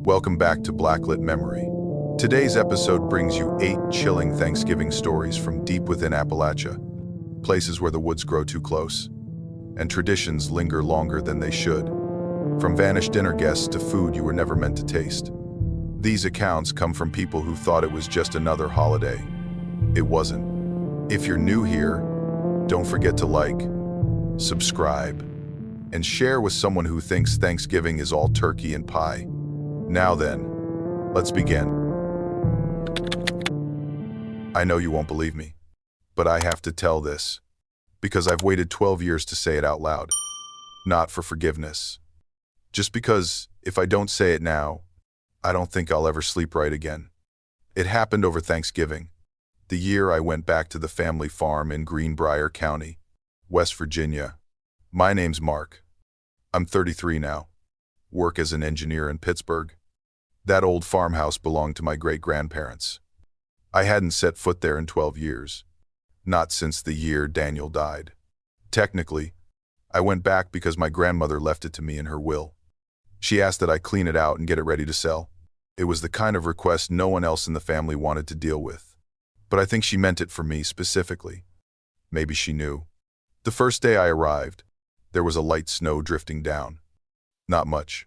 Welcome back to Blacklit Memory. Today's episode brings you 8 chilling Thanksgiving stories from deep within Appalachia, places where the woods grow too close, and traditions linger longer than they should. From vanished dinner guests to food you were never meant to taste. These accounts come from people who thought it was just another holiday. It wasn't. If you're new here, don't forget to like, subscribe, and share with someone who thinks Thanksgiving is all turkey and pie. Now then, let's begin. I know you won't believe me, but I have to tell this, because I've waited 12 years to say it out loud. Not for forgiveness. Just because, if I don't say it now, I don't think I'll ever sleep right again. It happened over Thanksgiving, the year I went back to the family farm in Greenbrier County, West Virginia. My name's Mark. I'm 33 now. Work as an engineer in Pittsburgh. That old farmhouse belonged to my great-grandparents. I hadn't set foot there in 12 years. Not since the year Daniel died. Technically, I went back because my grandmother left it to me in her will. She asked that I clean it out and get it ready to sell. It was the kind of request no one else in the family wanted to deal with. But I think she meant it for me specifically. Maybe she knew. The first day I arrived, there was a light snow drifting down. Not much.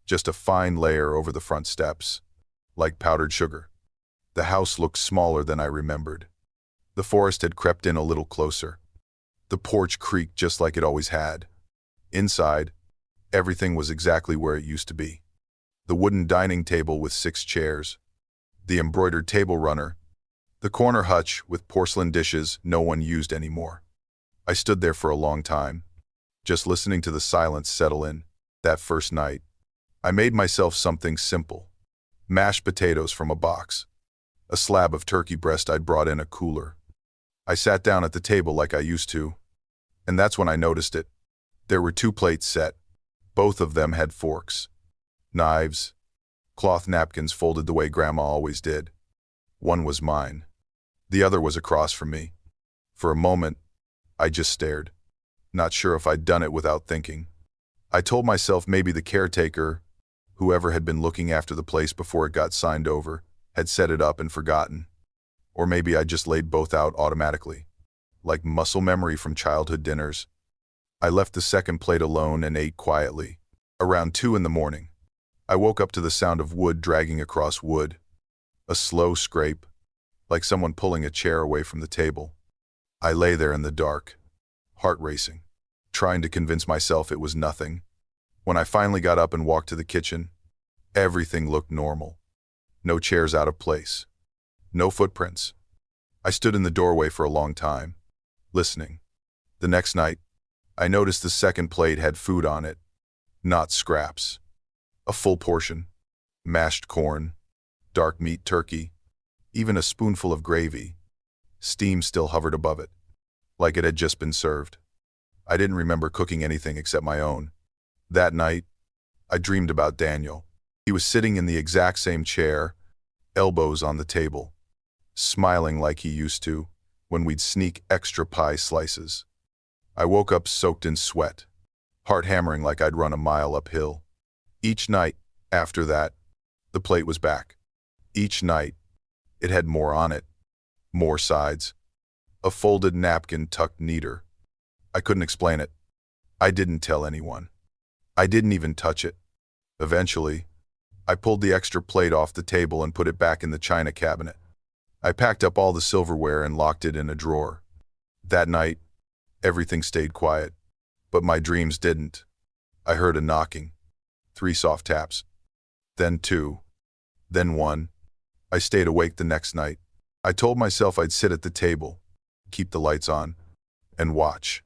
Just a fine layer over the front steps, like powdered sugar. The house looked smaller than I remembered. The forest had crept in a little closer. The porch creaked just like it always had. Inside, everything was exactly where it used to be. The wooden dining table with 6 chairs, the embroidered table runner, the corner hutch with porcelain dishes no one used anymore. I stood there for a long time, just listening to the silence settle in. That first night, I made myself something simple. Mashed potatoes from a box. A slab of turkey breast I'd brought in a cooler. I sat down at the table like I used to, and that's when I noticed it. There were 2 plates set. Both of them had forks, knives, cloth napkins folded the way Grandma always did. One was mine. The other was across from me. For a moment, I just stared, not sure if I'd done it without thinking. I told myself maybe the caretaker, whoever had been looking after the place before it got signed over, had set it up and forgotten. Or maybe I just laid both out automatically, like muscle memory from childhood dinners. I left the second plate alone and ate quietly. Around 2 in the morning, I woke up to the sound of wood dragging across wood. A slow scrape, like someone pulling a chair away from the table. I lay there in the dark, heart racing, trying to convince myself it was nothing. When I finally got up and walked to the kitchen, everything looked normal. No chairs out of place. No footprints. I stood in the doorway for a long time, listening. The next night, I noticed the second plate had food on it. Not scraps. A full portion. Mashed corn, dark meat turkey, even a spoonful of gravy. Steam still hovered above it, like it had just been served. I didn't remember cooking anything except my own. That night, I dreamed about Daniel. He was sitting in the exact same chair, elbows on the table, smiling like he used to when we'd sneak extra pie slices. I woke up soaked in sweat, heart hammering like I'd run a mile uphill. Each night, after that, the plate was back. Each night, it had more on it, more sides, a folded napkin tucked neater. I couldn't explain it. I didn't tell anyone. I didn't even touch it. Eventually, I pulled the extra plate off the table and put it back in the china cabinet. I packed up all the silverware and locked it in a drawer. That night, everything stayed quiet, but my dreams didn't. I heard a knocking, 3 soft taps, then 2, then 1. I stayed awake the next night. I told myself I'd sit at the table, keep the lights on, and watch.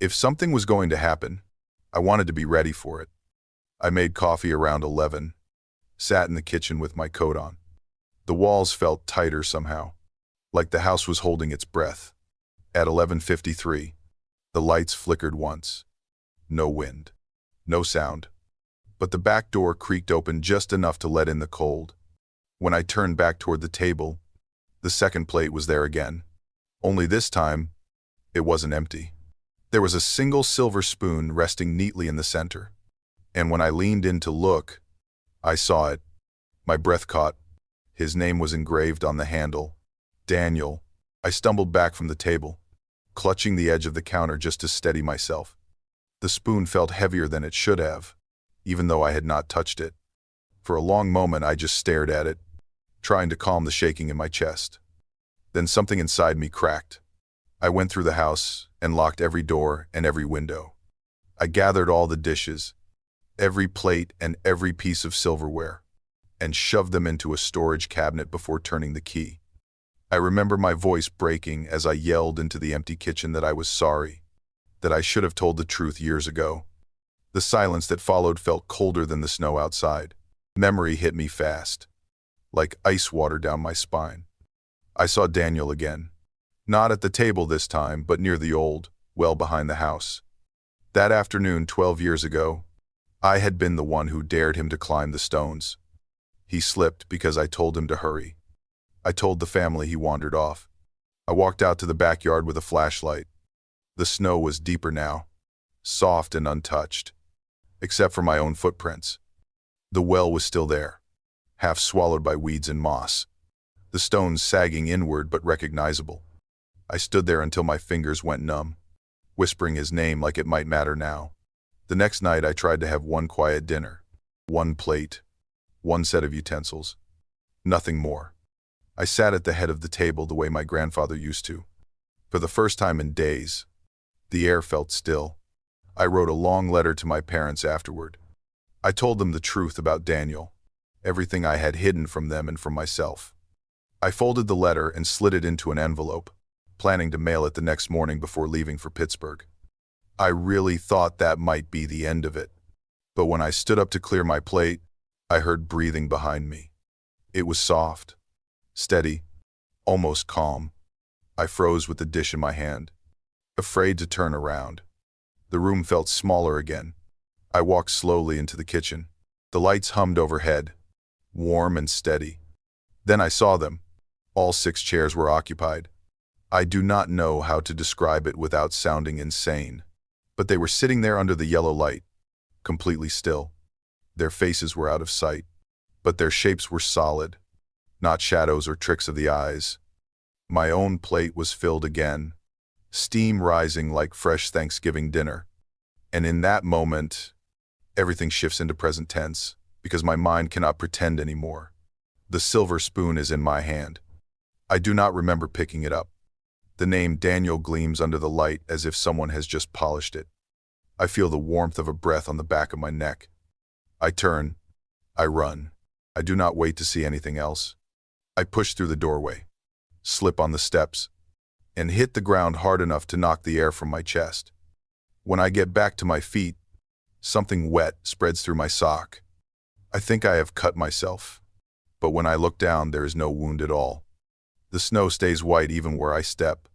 If something was going to happen, I wanted to be ready for it. I made coffee around 11, sat in the kitchen with my coat on. The walls felt tighter somehow, like the house was holding its breath. At 11:53, the lights flickered once. No wind, no sound, but the back door creaked open just enough to let in the cold. When I turned back toward the table, the second plate was there again. Only this time, it wasn't empty. There was a single silver spoon resting neatly in the center. And when I leaned in to look, I saw it, My breath caught. His name was engraved on the handle. Daniel. I stumbled back from the table, clutching the edge of the counter just to steady myself. The spoon felt heavier than it should have, even though I had not touched it. For a long moment I just stared at it, trying to calm the shaking in my chest. Then something inside me cracked. I went through the house and locked every door and every window. I gathered all the dishes, every plate and every piece of silverware, and shoved them into a storage cabinet before turning the key. I remember my voice breaking as I yelled into the empty kitchen that I was sorry, that I should have told the truth years ago. The silence that followed felt colder than the snow outside. Memory hit me fast, like ice water down my spine. I saw Daniel again. Not at the table this time, but near the old well behind the house. That afternoon 12 years ago, I had been the one who dared him to climb the stones. He slipped because I told him to hurry. I told the family he wandered off. I walked out to the backyard with a flashlight. The snow was deeper now, soft and untouched, except for my own footprints. The well was still there, half swallowed by weeds and moss, the stones sagging inward but recognizable. I stood there until my fingers went numb, whispering his name like it might matter now. The next night I tried to have one quiet dinner, one plate, one set of utensils, nothing more. I sat at the head of the table the way my grandfather used to. For the first time in days, the air felt still. I wrote a long letter to my parents afterward. I told them the truth about Daniel, everything I had hidden from them and from myself. I folded the letter and slid it into an envelope, planning to mail it the next morning before leaving for Pittsburgh. I really thought that might be the end of it. But when I stood up to clear my plate, I heard breathing behind me. It was soft, steady, almost calm. I froze with the dish in my hand, afraid to turn around. The room felt smaller again. I walked slowly into the kitchen. The lights hummed overhead, warm and steady. Then I saw them. All 6 chairs were occupied. I do not know how to describe it without sounding insane, but they were sitting there under the yellow light, completely still. Their faces were out of sight, but their shapes were solid, not shadows or tricks of the eyes. My own plate was filled again, steam rising like fresh Thanksgiving dinner. And in that moment, everything shifts into present tense, because my mind cannot pretend anymore. The silver spoon is in my hand. I do not remember picking it up. The name Daniel gleams under the light as if someone has just polished it. I feel the warmth of a breath on the back of my neck. I turn. I run. I do not wait to see anything else. I push through the doorway, slip on the steps, and hit the ground hard enough to knock the air from my chest. When I get back to my feet, something wet spreads through my sock. I think I have cut myself, but when I look down, there is no wound at all. The snow stays white even where I step.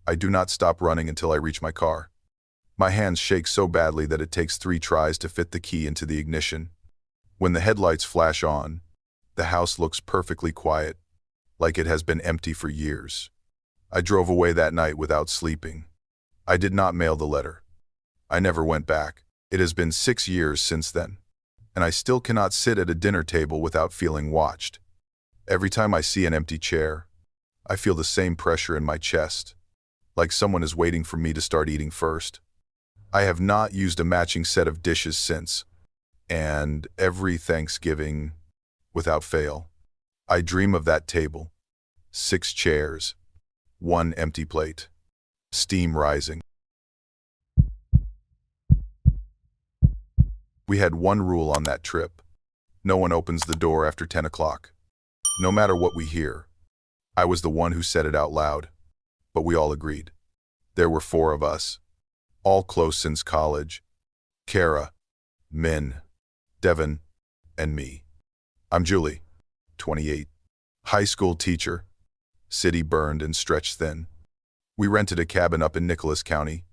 I do not stop running until I reach my car. My hands shake so badly that it takes 3 tries to fit the key into the ignition. When the headlights flash on, the house looks perfectly quiet, like it has been empty for years. I drove away that night without sleeping. I did not mail the letter. I never went back. It has been 6 years since then, and I still cannot sit at a dinner table without feeling watched. Every time I see an empty chair, I feel the same pressure in my chest, like someone is waiting for me to start eating first. I have not used a matching set of dishes since, and every Thanksgiving, without fail, I dream of that table. 6 chairs, 1 empty plate, steam rising. We had one rule on that trip. No one opens the door after 10 o'clock. No matter what we hear. I was the one who said it out loud, but we all agreed. There were 4 of us, all close since college. Kara, Min, Devin, and me. I'm Julie, 28, high school teacher, city burned and stretched thin. We rented a cabin up in Nicholas County,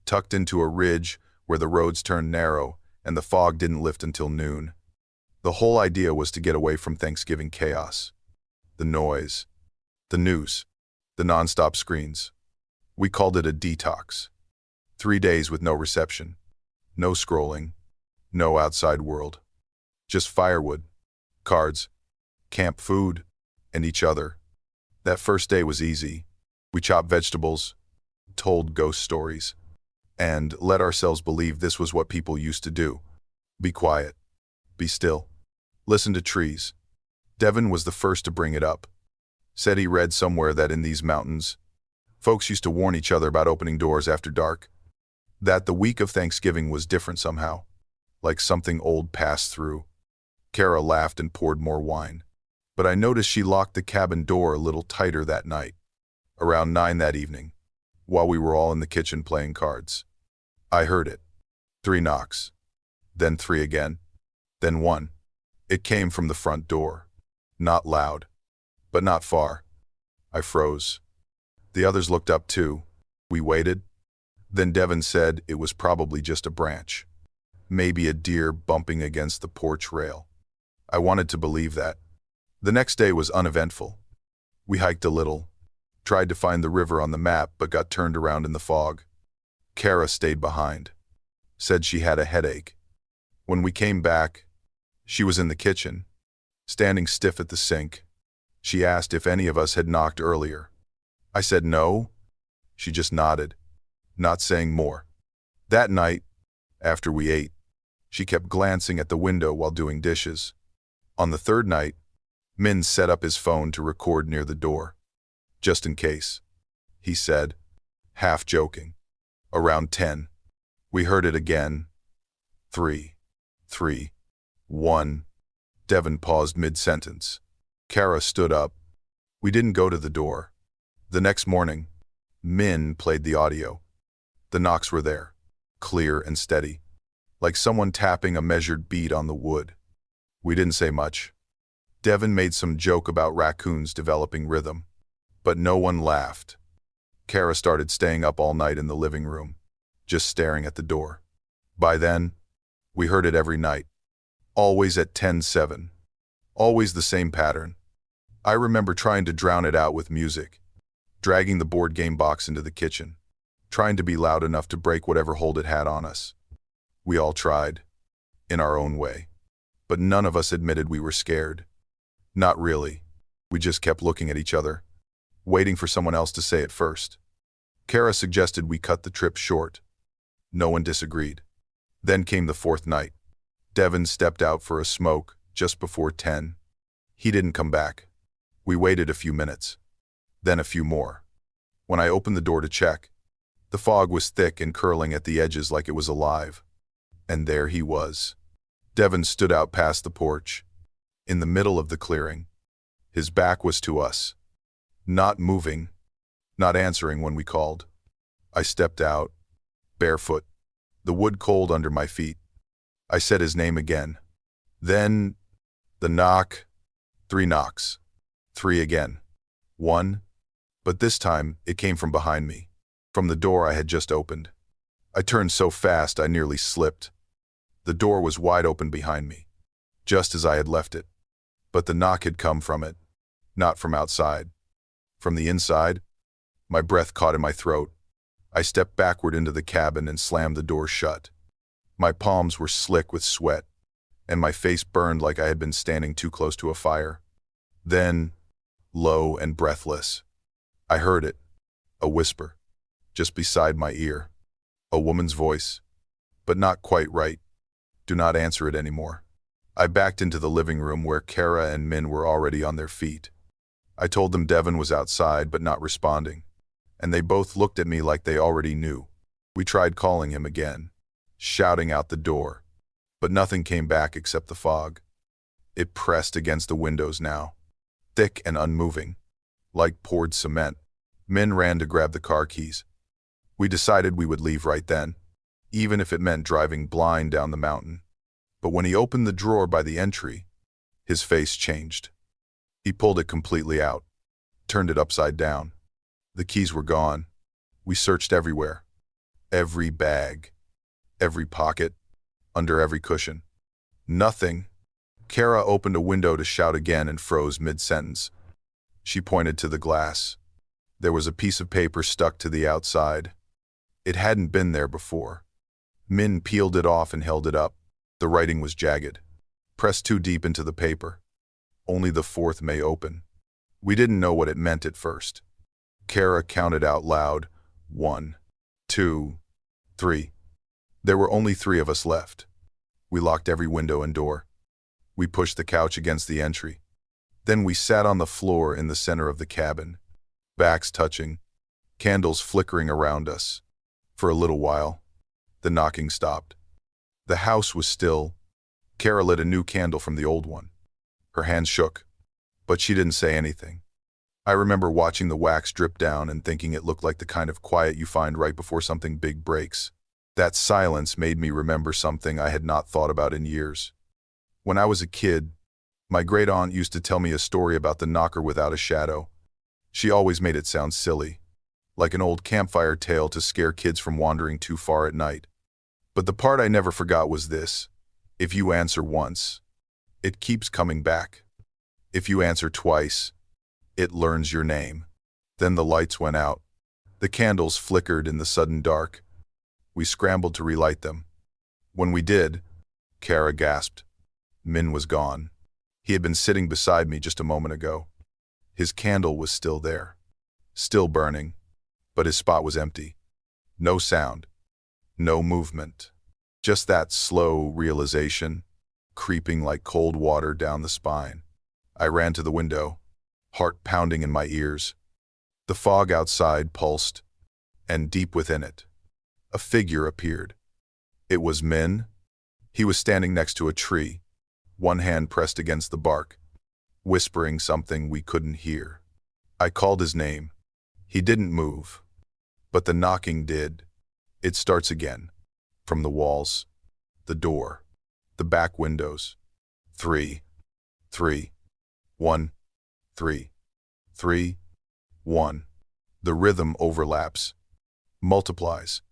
tucked into a ridge where the roads turned narrow and the fog didn't lift until noon. The whole idea was to get away from Thanksgiving chaos. The noise, the news, the nonstop screens. We called it a detox. 3 days with no reception, no scrolling, no outside world. Just firewood, cards, camp food, and each other. That first day was easy. We chopped vegetables, told ghost stories, and let ourselves believe this was what people used to do. Be quiet. Be still. Listen to trees. Devin was the first to bring it up. Said he read somewhere that in these mountains, folks used to warn each other about opening doors after dark. That the week of Thanksgiving was different somehow, like something old passed through. Kara laughed and poured more wine. But I noticed she locked the cabin door a little tighter that night, around 9 that evening, while we were all in the kitchen playing cards. I heard it. 3 knocks. Then 3 again. Then 1. It came from the front door. Not loud, but not far. I froze. The others looked up too. We waited. Then Devin said it was probably just a branch. Maybe a deer bumping against the porch rail. I wanted to believe that. The next day was uneventful. We hiked a little, tried to find the river on the map but got turned around in the fog. Kara stayed behind. Said she had a headache. When we came back, she was in the kitchen, standing stiff at the sink. She asked if any of us had knocked earlier. I said no. She just nodded, not saying more. That night, after we ate, she kept glancing at the window while doing dishes. On the third night, Min set up his phone to record near the door. Just in case, he said, half joking. Around 10, we heard it again. 3, 3, 1. Devin paused mid-sentence. Kara stood up. We didn't go to the door. The next morning, Min played the audio. The knocks were there, clear and steady, like someone tapping a measured beat on the wood. We didn't say much. Devin made some joke about raccoons developing rhythm, but no one laughed. Kara started staying up all night in the living room, just staring at the door. By then, we heard it every night, always at 10:07, always the same pattern. I remember trying to drown it out with music, dragging the board game box into the kitchen, trying to be loud enough to break whatever hold it had on us. We all tried, in our own way, but none of us admitted we were scared. Not really. We just kept looking at each other, waiting for someone else to say it first. Kara suggested we cut the trip short. No one disagreed. Then came the 4th night. Devin stepped out for a smoke just before 10. He didn't come back. We waited a few minutes, then a few more. When I opened the door to check, the fog was thick and curling at the edges like it was alive. And there he was. Devin stood out past the porch, in the middle of the clearing. His back was to us, not moving, not answering when we called. I stepped out, barefoot, the wood cold under my feet. I said his name again. Then, the knock, 3 knocks, 3 again, 1, but this time it came from behind me, from the door I had just opened. I turned so fast I nearly slipped. The door was wide open behind me, just as I had left it. But the knock had come from it, not from outside. From the inside, my breath caught in my throat. I stepped backward into the cabin and slammed the door shut. My palms were slick with sweat, and my face burned like I had been standing too close to a fire. Then, low and breathless, I heard it, a whisper, just beside my ear. A woman's voice, but not quite right. Do not answer it anymore. I backed into the living room where Kara and Min were already on their feet. I told them Devin was outside but not responding, and they both looked at me like they already knew. We tried calling him again, shouting out the door, but nothing came back except the fog. It pressed against the windows now, thick and unmoving, like poured cement. Min ran to grab the car keys. We decided we would leave right then, even if it meant driving blind down the mountain. But when he opened the drawer by the entry, his face changed. He pulled it completely out, turned it upside down. The keys were gone. We searched everywhere. Every bag, every pocket, under every cushion. Nothing. Kara opened a window to shout again and froze mid-sentence. She pointed to the glass. There was a piece of paper stuck to the outside. It hadn't been there before. Min peeled it off and held it up. The writing was jagged, pressed too deep into the paper. Only the fourth may open. We didn't know what it meant at first. Kara counted out loud, 1, 2, 3. There were only 3 of us left. We locked every window and door. We pushed the couch against the entry. Then we sat on the floor in the center of the cabin, backs touching, candles flickering around us. For a little while, the knocking stopped. The house was still. Kara lit a new candle from the old one. Her hands shook, but she didn't say anything. I remember watching the wax drip down and thinking it looked like the kind of quiet you find right before something big breaks. That silence made me remember something I had not thought about in years. When I was a kid, my great-aunt used to tell me a story about the knocker without a shadow. She always made it sound silly, like an old campfire tale to scare kids from wandering too far at night. But the part I never forgot was this: if you answer once, it keeps coming back. If you answer twice, it learns your name. Then the lights went out. The candles flickered in the sudden dark. We scrambled to relight them. When we did, Kara gasped. Min was gone. He had been sitting beside me just a moment ago. His candle was still there, still burning, but his spot was empty. No sound, no movement. Just that slow realization, creeping like cold water down the spine. I ran to the window, heart pounding in my ears. The fog outside pulsed, and deep within it, a figure appeared. It was Min. He was standing next to a tree, one hand pressed against the bark, whispering something we couldn't hear. I called his name. He didn't move, but the knocking did. It starts again, from the walls, the door, the back windows. 3, 3, 1, 3, 3, 1. The rhythm overlaps, multiplies,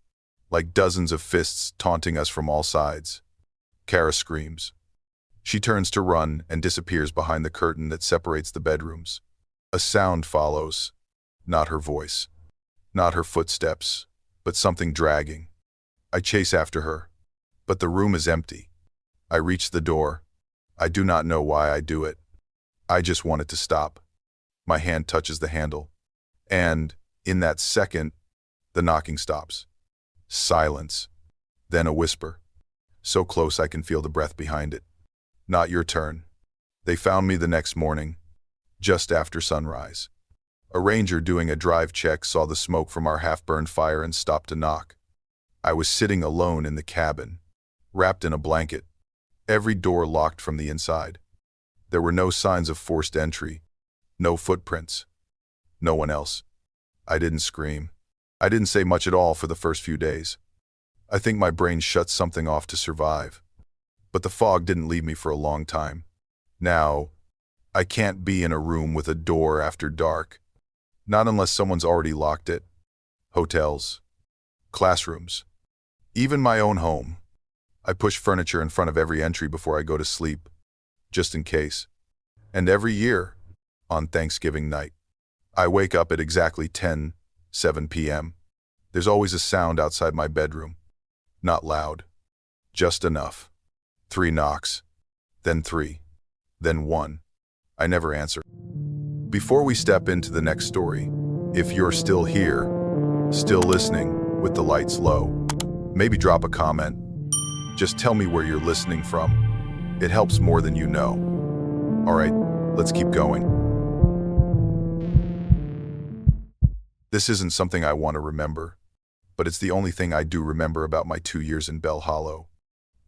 like dozens of fists taunting us from all sides. Kara screams. She turns to run and disappears behind the curtain that separates the bedrooms. A sound follows, not her voice, not her footsteps, but something dragging. I chase after her, but the room is empty. I reach the door. I do not know why I do it. I just want it to stop. My hand touches the handle, and, in that second, the knocking stops. Silence. Then a whisper, so close I can feel the breath behind it. Not your turn. They found me the next morning, just after sunrise. A ranger doing a drive check saw the smoke from our half-burned fire and stopped to knock. I was sitting alone in the cabin, wrapped in a blanket, every door locked from the inside. There were no signs of forced entry, no footprints, no one else. I didn't scream. I didn't say much at all for the first few days. I think my brain shut something off to survive. But the fog didn't leave me for a long time. Now, I can't be in a room with a door after dark. Not unless someone's already locked it. Hotels, classrooms, even my own home. I push furniture in front of every entry before I go to sleep, just in case. And every year, on Thanksgiving night, I wake up at exactly 7 p.m. There's always a sound outside my bedroom. Not loud, just enough. 3 knocks, then 3, then 1. I never answer. Before we step into the next story, if you're still here, still listening, with the lights low, maybe drop a comment. Just tell me where you're listening from. It helps more than you know. All right, let's keep going. This isn't something I want to remember, but it's the only thing I do remember about my 2 years in Bell Hollow.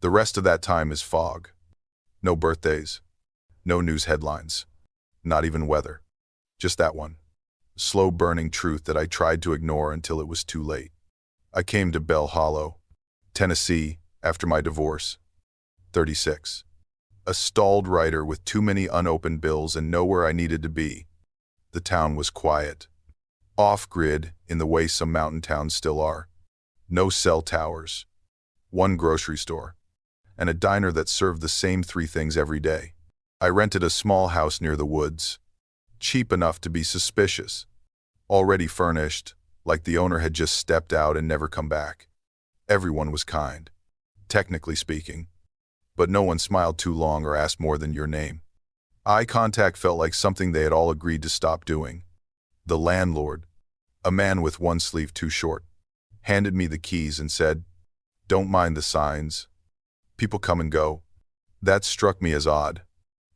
The rest of that time is fog. No birthdays, no news headlines, not even weather. Just that one slow burning truth that I tried to ignore until it was too late. I came to Bell Hollow, Tennessee, after my divorce. 36. A stalled writer with too many unopened bills and nowhere I needed to be. The town was quiet. Off-grid in the way some mountain towns still are. No cell towers. One grocery store. And a diner that served the same 3 things every day. I rented a small house near the woods. Cheap enough to be suspicious. Already furnished, like the owner had just stepped out and never come back. Everyone was kind, technically speaking, but no one smiled too long or asked more than your name. Eye contact felt like something they had all agreed to stop doing. The landlord, a man with one sleeve too short, handed me the keys and said, "Don't mind the signs. People come and go." That struck me as odd,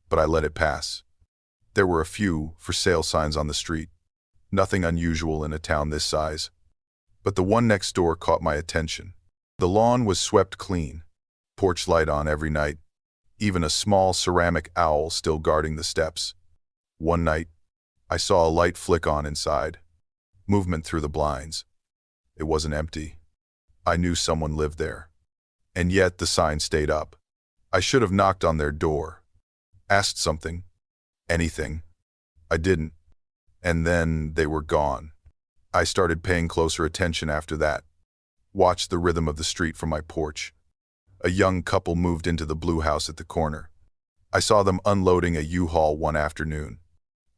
but I let it pass. There were a few for sale signs on the street. Nothing unusual in a town this size. But the one next door caught my attention. The lawn was swept clean, porch light on every night, even a small ceramic owl still guarding the steps. One night, I saw a light flick on inside, movement through the blinds. It wasn't empty. I knew someone lived there. And yet the sign stayed up. I should have knocked on their door, asked something, anything. I didn't. And then they were gone. I started paying closer attention after that. Watched the rhythm of the street from my porch. A young couple moved into the blue house at the corner. I saw them unloading a U-Haul one afternoon,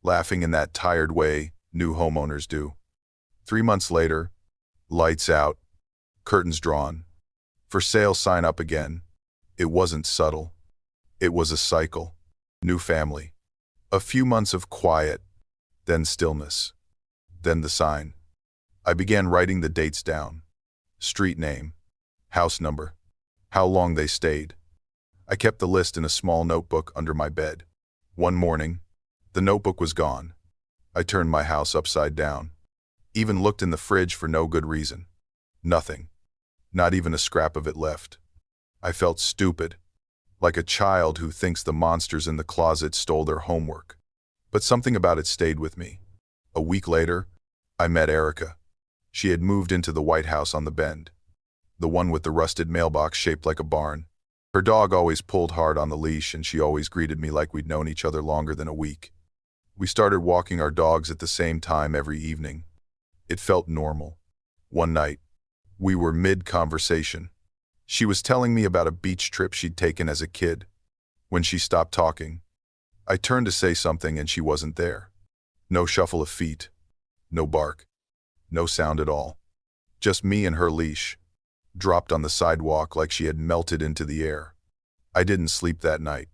laughing in that tired way new homeowners do. 3 months later, lights out, curtains drawn, for sale sign up again. It wasn't subtle. It was a cycle. New family. A few months of quiet, then stillness, then the sign. I began writing the dates down. Street name, house number, how long they stayed. I kept the list in a small notebook under my bed. One morning, the notebook was gone. I turned my house upside down. Even looked in the fridge for no good reason. Nothing. Not even a scrap of it left. I felt stupid, like a child who thinks the monsters in the closet stole their homework. But something about it stayed with me. A week later, I met Erica. She had moved into the White House on the Bend, the one with the rusted mailbox shaped like a barn. Her dog always pulled hard on the leash, and she always greeted me like we'd known each other longer than a week. We started walking our dogs at the same time every evening. It felt normal. One night, we were mid-conversation. She was telling me about a beach trip she'd taken as a kid. When she stopped talking, I turned to say something and she wasn't there. No shuffle of feet, no bark, no sound at all. Just me and her leash, dropped on the sidewalk like she had melted into the air. I didn't sleep that night.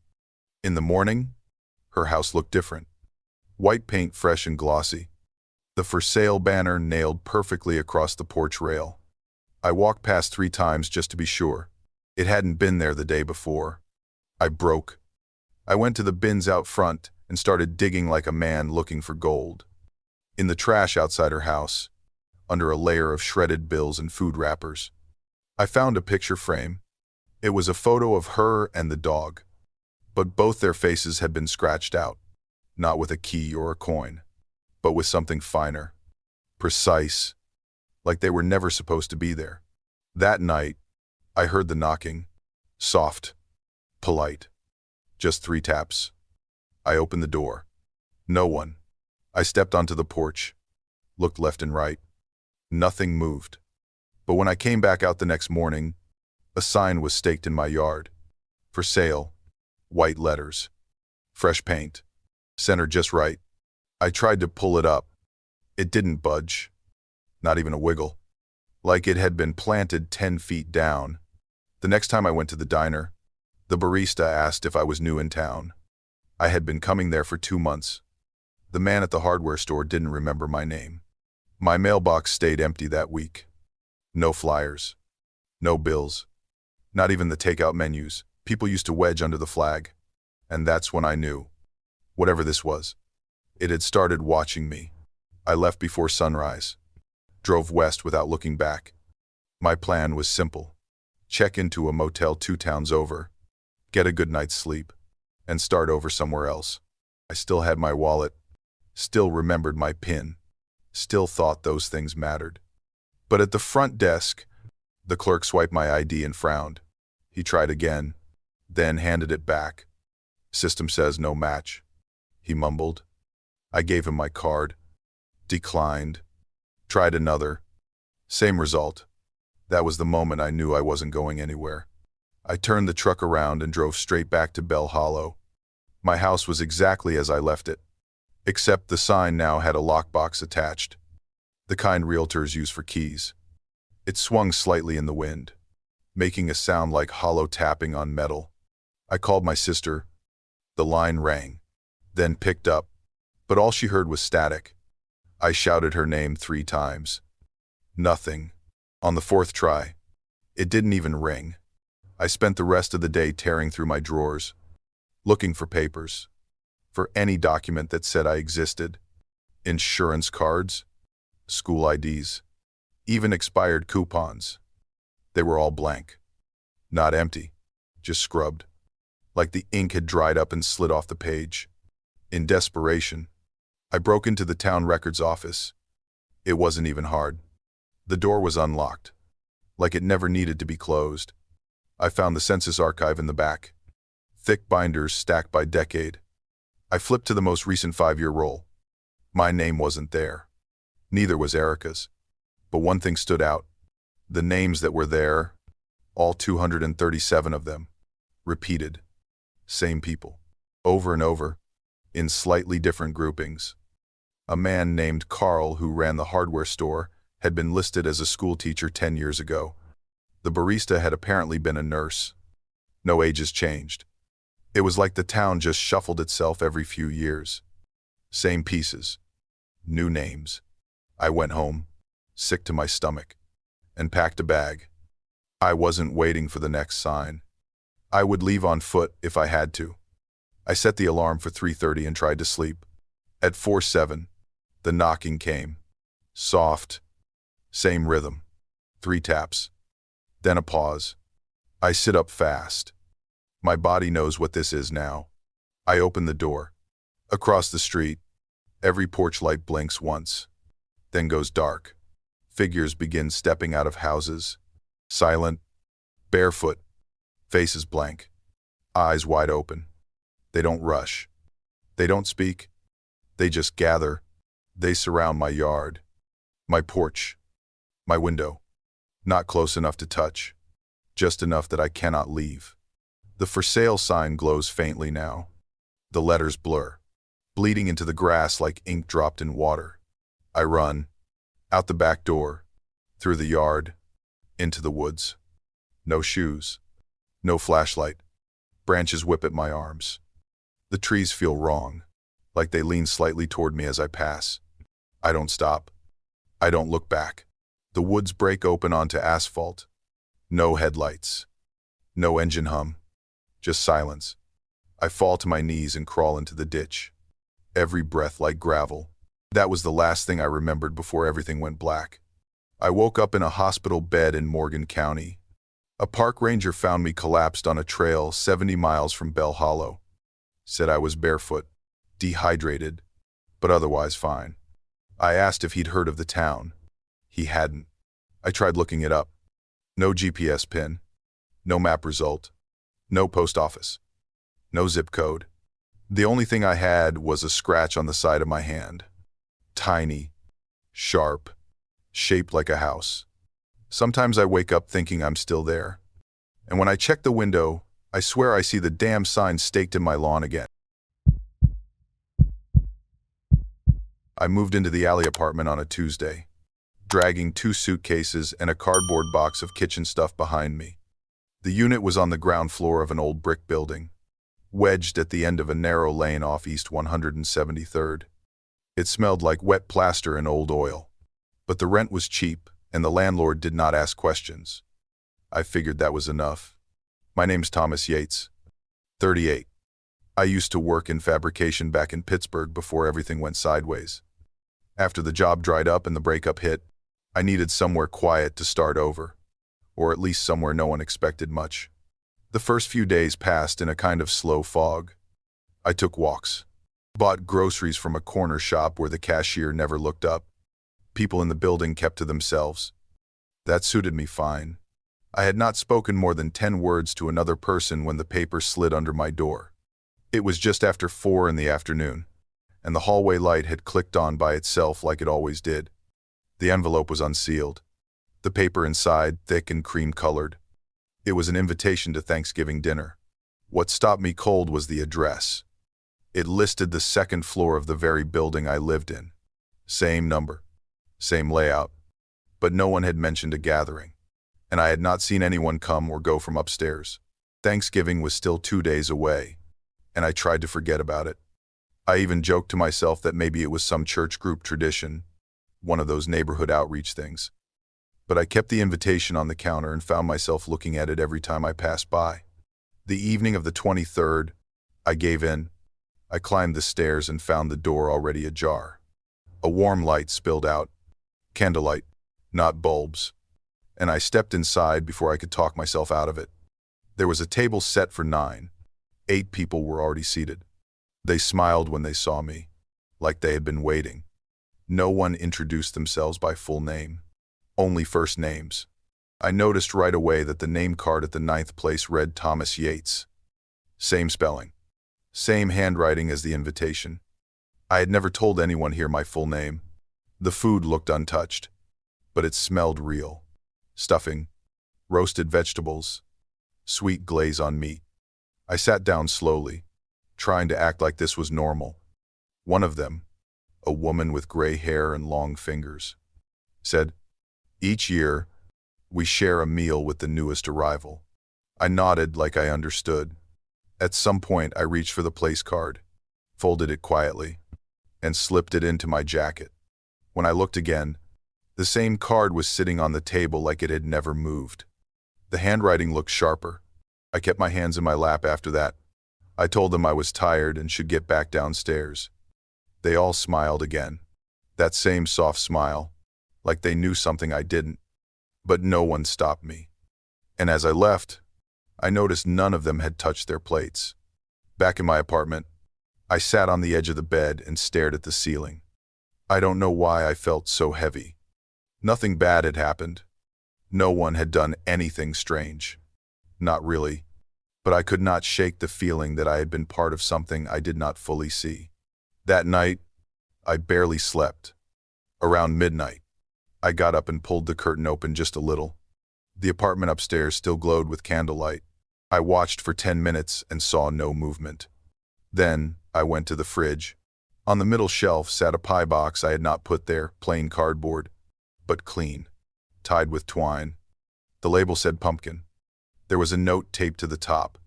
In the morning, her house looked different. White paint fresh and glossy. The for sale banner nailed perfectly across the porch rail. I walked past 3 times just to be sure. It hadn't been there the day before. I broke. I went to the bins out front and started digging like a man looking for gold. In the trash outside her house, under a layer of shredded bills and food wrappers, I found a picture frame. It was a photo of her and the dog, but both their faces had been scratched out, not with a key or a coin, but with something finer, precise, like they were never supposed to be there. That night, I heard the knocking, soft, polite, just 3 taps. I opened the door. No one. I stepped onto the porch, looked left and right. Nothing moved. But when I came back out the next morning, a sign was staked in my yard. For sale, white letters, fresh paint, center just right. I tried to pull it up. It didn't budge, not even a wiggle, like it had been planted 10 feet down. The next time I went to the diner, the barista asked if I was new in town. I had been coming there for 2 months. The man at the hardware store didn't remember my name. My mailbox stayed empty that week. No flyers, no bills, not even the takeout menus people used to wedge under the flag. And that's when I knew, whatever this was, it had started watching me. I left before sunrise, drove west without looking back. My plan was simple: check into a motel 2 towns over, get a good night's sleep, and start over somewhere else. I still had my wallet, still remembered my PIN, still thought those things mattered. But at the front desk, the clerk swiped my ID and frowned. He tried again, then handed it back. "System says no match," he mumbled. I gave him my card. Declined. Tried another. Same result. That was the moment I knew I wasn't going anywhere. I turned the truck around and drove straight back to Bell Hollow. My house was exactly as I left it, except the sign now had a lockbox attached, the kind realtors use for keys. It swung slightly in the wind, making a sound like hollow tapping on metal. I called my sister. The line rang. then picked up, but all she heard was static. I shouted her name 3 times. Nothing. On the 4th try, it didn't even ring. I spent the rest of the day tearing through my drawers, looking for papers, for any document that said I existed. Insurance cards, school IDs, even expired coupons. They were all blank. Not empty, just scrubbed, like the ink had dried up and slid off the page. In desperation, I broke into the town records office. It wasn't even hard. The door was unlocked, like it never needed to be closed. I found the census archive in the back, thick binders stacked by decade. I flipped to the most recent 5-year roll. My name wasn't there. Neither was Erica's. But one thing stood out. The names that were there, all 237 of them, repeated. Same people, over and over, in slightly different groupings. A man named Carl, who ran the hardware store, had been listed as a schoolteacher 10 years ago. The barista had apparently been a nurse. No ages changed. It was like the town just shuffled itself every few years. Same pieces, new names. I went home, sick to my stomach, and packed a bag. I wasn't waiting for the next sign. I would leave on foot if I had to. I set the alarm for 3:30 and tried to sleep. At 4:07, the knocking came. Soft, same rhythm. 3 taps. Then a pause. I sit up fast. My body knows what this is now. I open the door. Across the street, every porch light blinks once, then goes dark. Figures begin stepping out of houses, silent, barefoot, faces blank, eyes wide open. They don't rush. They don't speak. They just gather. They surround my yard, my porch, my window. Not close enough to touch, just enough that I cannot leave. The for sale sign glows faintly now. The letters blur, bleeding into the grass like ink dropped in water. I run, out the back door, through the yard, into the woods. No shoes, no flashlight. Branches whip at my arms. The trees feel wrong, like they lean slightly toward me as I pass. I don't stop. I don't look back. The woods break open onto asphalt. No headlights. No engine hum. Just silence. I fall to my knees and crawl into the ditch. Every breath like gravel. That was the last thing I remembered before everything went black. I woke up in a hospital bed in Morgan County. A park ranger found me collapsed on a trail 70 miles from Bell Hollow. Said I was barefoot, dehydrated, but otherwise fine. I asked if he'd heard of the town. He hadn't. I tried looking it up. No GPS pin. No map result. No post office. No zip code. The only thing I had was a scratch on the side of my hand. Tiny, sharp, shaped like a house. Sometimes I wake up thinking I'm still there. And when I check the window, I swear I see the damn sign staked in my lawn again. I moved into the alley apartment on a Tuesday, dragging 2 suitcases and a cardboard box of kitchen stuff behind me. The unit was on the ground floor of an old brick building, wedged at the end of a narrow lane off East 173rd. It smelled like wet plaster and old oil, but the rent was cheap and the landlord did not ask questions. I figured that was enough. My name's Thomas Yates, 38. I used to work in fabrication back in Pittsburgh before everything went sideways. After the job dried up and the breakup hit, I needed somewhere quiet to start over, or at least somewhere no one expected much. The first few days passed in a kind of slow fog. I took walks, bought groceries from a corner shop where the cashier never looked up. People in the building kept to themselves. That suited me fine. I had not spoken more than 10 words to another person when the paper slid under my door. It was just after 4 in the afternoon, and the hallway light had clicked on by itself like it always did. The envelope was unsealed. The paper inside, thick and cream-colored. It was an invitation to Thanksgiving dinner. What stopped me cold was the address. It listed the 2nd floor of the very building I lived in. Same number, same layout, but no one had mentioned a gathering, and I had not seen anyone come or go from upstairs. Thanksgiving was still 2 days away, and I tried to forget about it. I even joked to myself that maybe it was some church group tradition, one of those neighborhood outreach things. But I kept the invitation on the counter and found myself looking at it every time I passed by. The evening of the 23rd, I gave in. I climbed the stairs and found the door already ajar. A warm light spilled out. Candlelight, not bulbs. And I stepped inside before I could talk myself out of it. There was a table set for 9. 8 people were already seated. They smiled when they saw me, like they had been waiting. No one introduced themselves by full name, only first names. I noticed right away that the name card at the 9th place read Thomas Yates. Same spelling, same handwriting as the invitation. I had never told anyone here my full name. The food looked untouched, but it smelled real. Stuffing, roasted vegetables, sweet glaze on meat. I sat down slowly, trying to act like this was normal. One of them, a woman with gray hair and long fingers, said, "Each year, we share a meal with the newest arrival." I nodded like I understood. At some point, I reached for the place card, folded it quietly, and slipped it into my jacket. When I looked again, the same card was sitting on the table like it had never moved. The handwriting looked sharper. I kept my hands in my lap after that. I told them I was tired and should get back downstairs. They all smiled again. That same soft smile, like they knew something I didn't. But no one stopped me. And as I left, I noticed none of them had touched their plates. Back in my apartment, I sat on the edge of the bed and stared at the ceiling. I don't know why I felt so heavy. Nothing bad had happened. No one had done anything strange. Not really. But I could not shake the feeling that I had been part of something I did not fully see. That night, I barely slept. Around midnight, I got up and pulled the curtain open just a little. The apartment upstairs still glowed with candlelight. I watched for 10 minutes and saw no movement. Then, I went to the fridge. On the middle shelf sat a pie box I had not put there, plain cardboard, but clean, tied with twine. The label said pumpkin. There was a note taped to the top.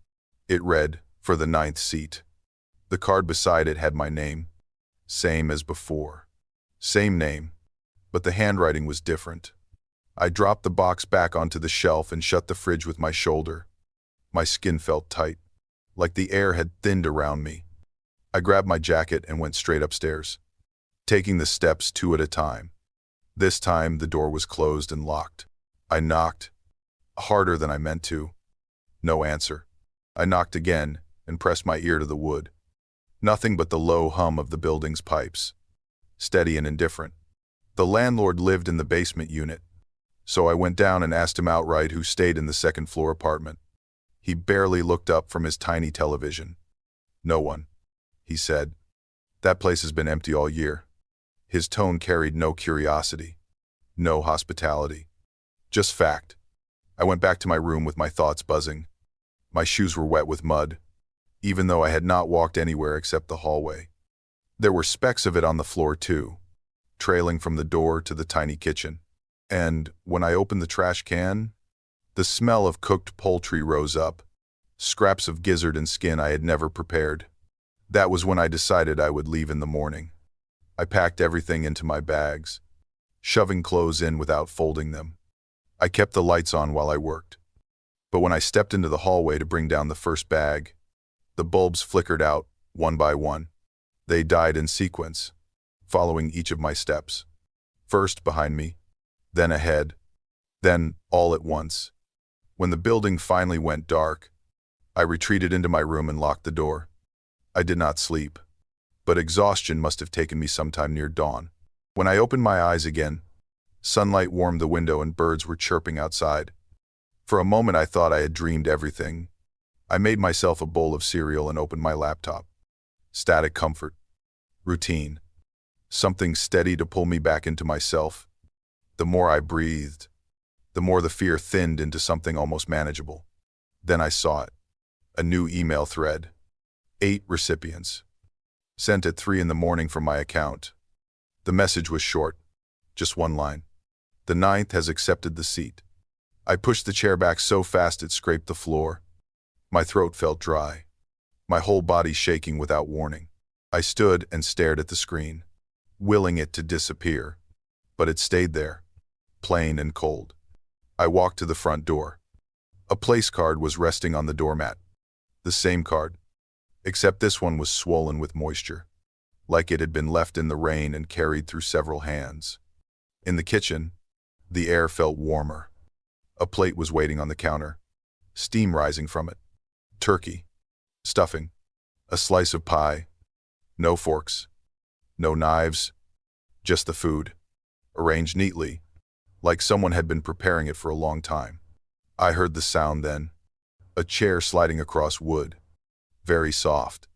It read, "For the 9th seat." The card beside it had my name. Same as before. Same name, but the handwriting was different. I dropped the box back onto the shelf and shut the fridge with my shoulder. My skin felt tight, like the air had thinned around me. I grabbed my jacket and went straight upstairs, taking the steps 2 at a time. This time, the door was closed and locked. I knocked, harder than I meant to. No answer. I knocked again and pressed my ear to the wood. Nothing but the low hum of the building's pipes, steady and indifferent. The landlord lived in the basement unit, so I went down and asked him outright who stayed in the second-floor apartment. He barely looked up from his tiny television. "No one," he said. "That place has been empty all year." His tone carried no curiosity, no hospitality, just fact. I went back to my room with my thoughts buzzing. My shoes were wet with mud, even though I had not walked anywhere except the hallway. There were specks of it on the floor too, trailing from the door to the tiny kitchen. And when I opened the trash can, the smell of cooked poultry rose up, scraps of gizzard and skin I had never prepared. That was when I decided I would leave in the morning. I packed everything into my bags, shoving clothes in without folding them. I kept the lights on while I worked. But when I stepped into the hallway to bring down the first bag, the bulbs flickered out, one by one. They died in sequence, following each of my steps. First behind me, then ahead, then all at once. When the building finally went dark, I retreated into my room and locked the door. I did not sleep, but exhaustion must have taken me sometime near dawn. When I opened my eyes again, sunlight warmed the window and birds were chirping outside. For a moment I thought I had dreamed everything. I made myself a bowl of cereal and opened my laptop. Static comfort. Routine. Something steady to pull me back into myself. The more I breathed, the more the fear thinned into something almost manageable. Then I saw it. A new email thread. 8 recipients. Sent at 3 in the morning from my account. The message was short. Just one line. The 9th has accepted the seat. I pushed the chair back so fast it scraped the floor. My throat felt dry, my whole body shaking without warning. I stood and stared at the screen, willing it to disappear, but it stayed there, plain and cold. I walked to the front door. A place card was resting on the doormat. The same card, except this one was swollen with moisture, like it had been left in the rain and carried through several hands. In the kitchen, the air felt warmer. A plate was waiting on the counter, steam rising from it. Turkey, stuffing, a slice of pie, no forks, no knives, just the food, arranged neatly, like someone had been preparing it for a long time. I heard the sound then, a chair sliding across wood, very soft,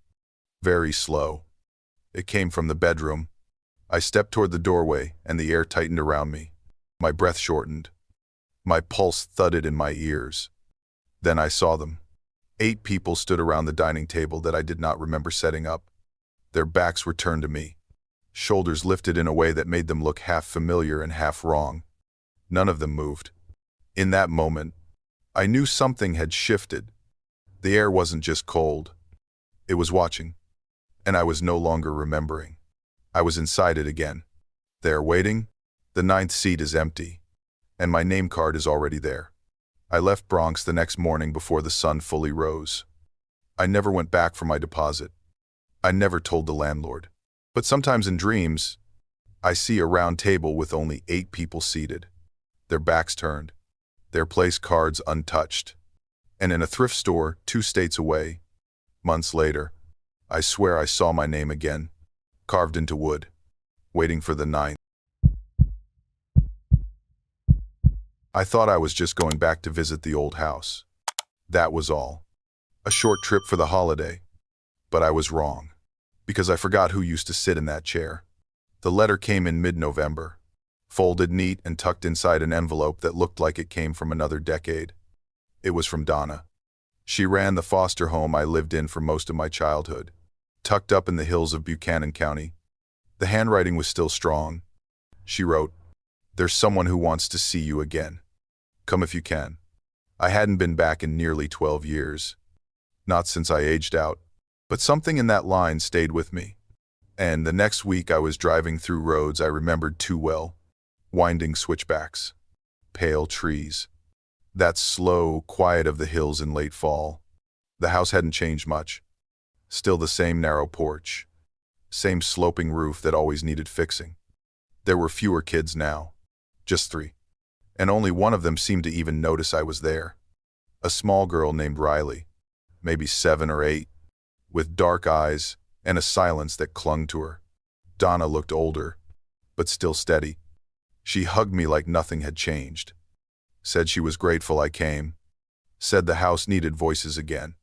very slow. It came from the bedroom. I stepped toward the doorway, and the air tightened around me. My breath shortened. My pulse thudded in my ears. Then I saw them. 8 people stood around the dining table that I did not remember setting up. Their backs were turned to me, shoulders lifted in a way that made them look half familiar and half wrong. None of them moved. In that moment, I knew something had shifted. The air wasn't just cold. It was watching, and I was no longer remembering. I was inside it again. There, waiting. The 9th seat is empty, and my name card is already there. I left Bronx the next morning before the sun fully rose. I never went back for my deposit. I never told the landlord. But sometimes in dreams, I see a round table with only 8 people seated, their backs turned, their place cards untouched. And in a thrift store 2 states away, months later, I swear I saw my name again, carved into wood, waiting for the 9th. I thought I was just going back to visit the old house. That was all. A short trip for the holiday. But I was wrong, because I forgot who used to sit in that chair. The letter came in mid-November, folded neat and tucked inside an envelope that looked like it came from another decade. It was from Donna. She ran the foster home I lived in for most of my childhood, tucked up in the hills of Buchanan County. The handwriting was still strong. She wrote, "There's someone who wants to see you again. Come if you can." I hadn't been back in nearly 12 years. Not since I aged out. But something in that line stayed with me. And the next week I was driving through roads I remembered too well. Winding switchbacks. Pale trees. That slow quiet of the hills in late fall. The house hadn't changed much. Still the same narrow porch. Same sloping roof that always needed fixing. There were fewer kids now. Just 3. And only one of them seemed to even notice I was there. A small girl named Riley. Maybe 7 or 8. With dark eyes and a silence that clung to her. Donna looked older, but still steady. She hugged me like nothing had changed. Said she was grateful I came. Said the house needed voices again.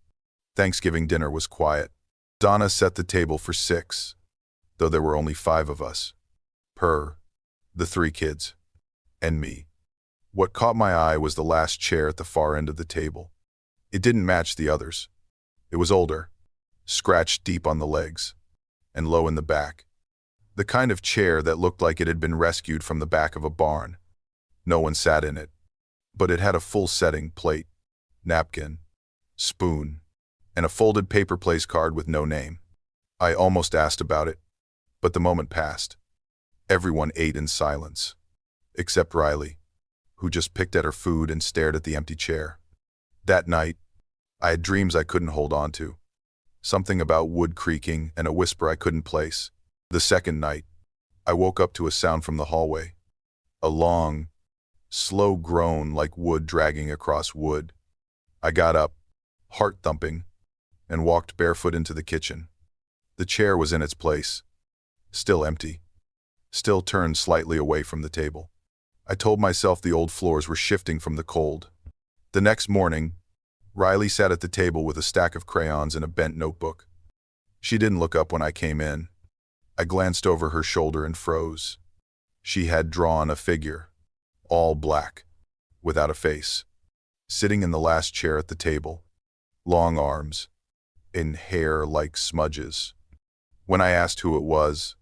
Thanksgiving dinner was quiet. Donna set the table for 6, though there were only 5 of us. Her, the 3 kids, and me. What caught my eye was the last chair at the far end of the table. It didn't match the others. It was older, scratched deep on the legs, and low in the back. The kind of chair that looked like it had been rescued from the back of a barn. No one sat in it, but it had a full setting plate, napkin, spoon, and a folded paper place card with no name. I almost asked about it, but the moment passed. Everyone ate in silence, except Riley, who just picked at her food and stared at the empty chair. That night, I had dreams I couldn't hold on to. Something about wood creaking and a whisper I couldn't place. The second night, I woke up to a sound from the hallway. A long, slow groan like wood dragging across wood. I got up, heart thumping, and walked barefoot into the kitchen. The chair was in its place, still empty, still turned slightly away from the table. I told myself the old floors were shifting from the cold. The next morning, Riley sat at the table with a stack of crayons and a bent notebook. She didn't look up when I came in. I glanced over her shoulder and froze. She had drawn a figure, all black, without a face, sitting in the last chair at the table, long arms, and hair like smudges. When I asked who it was,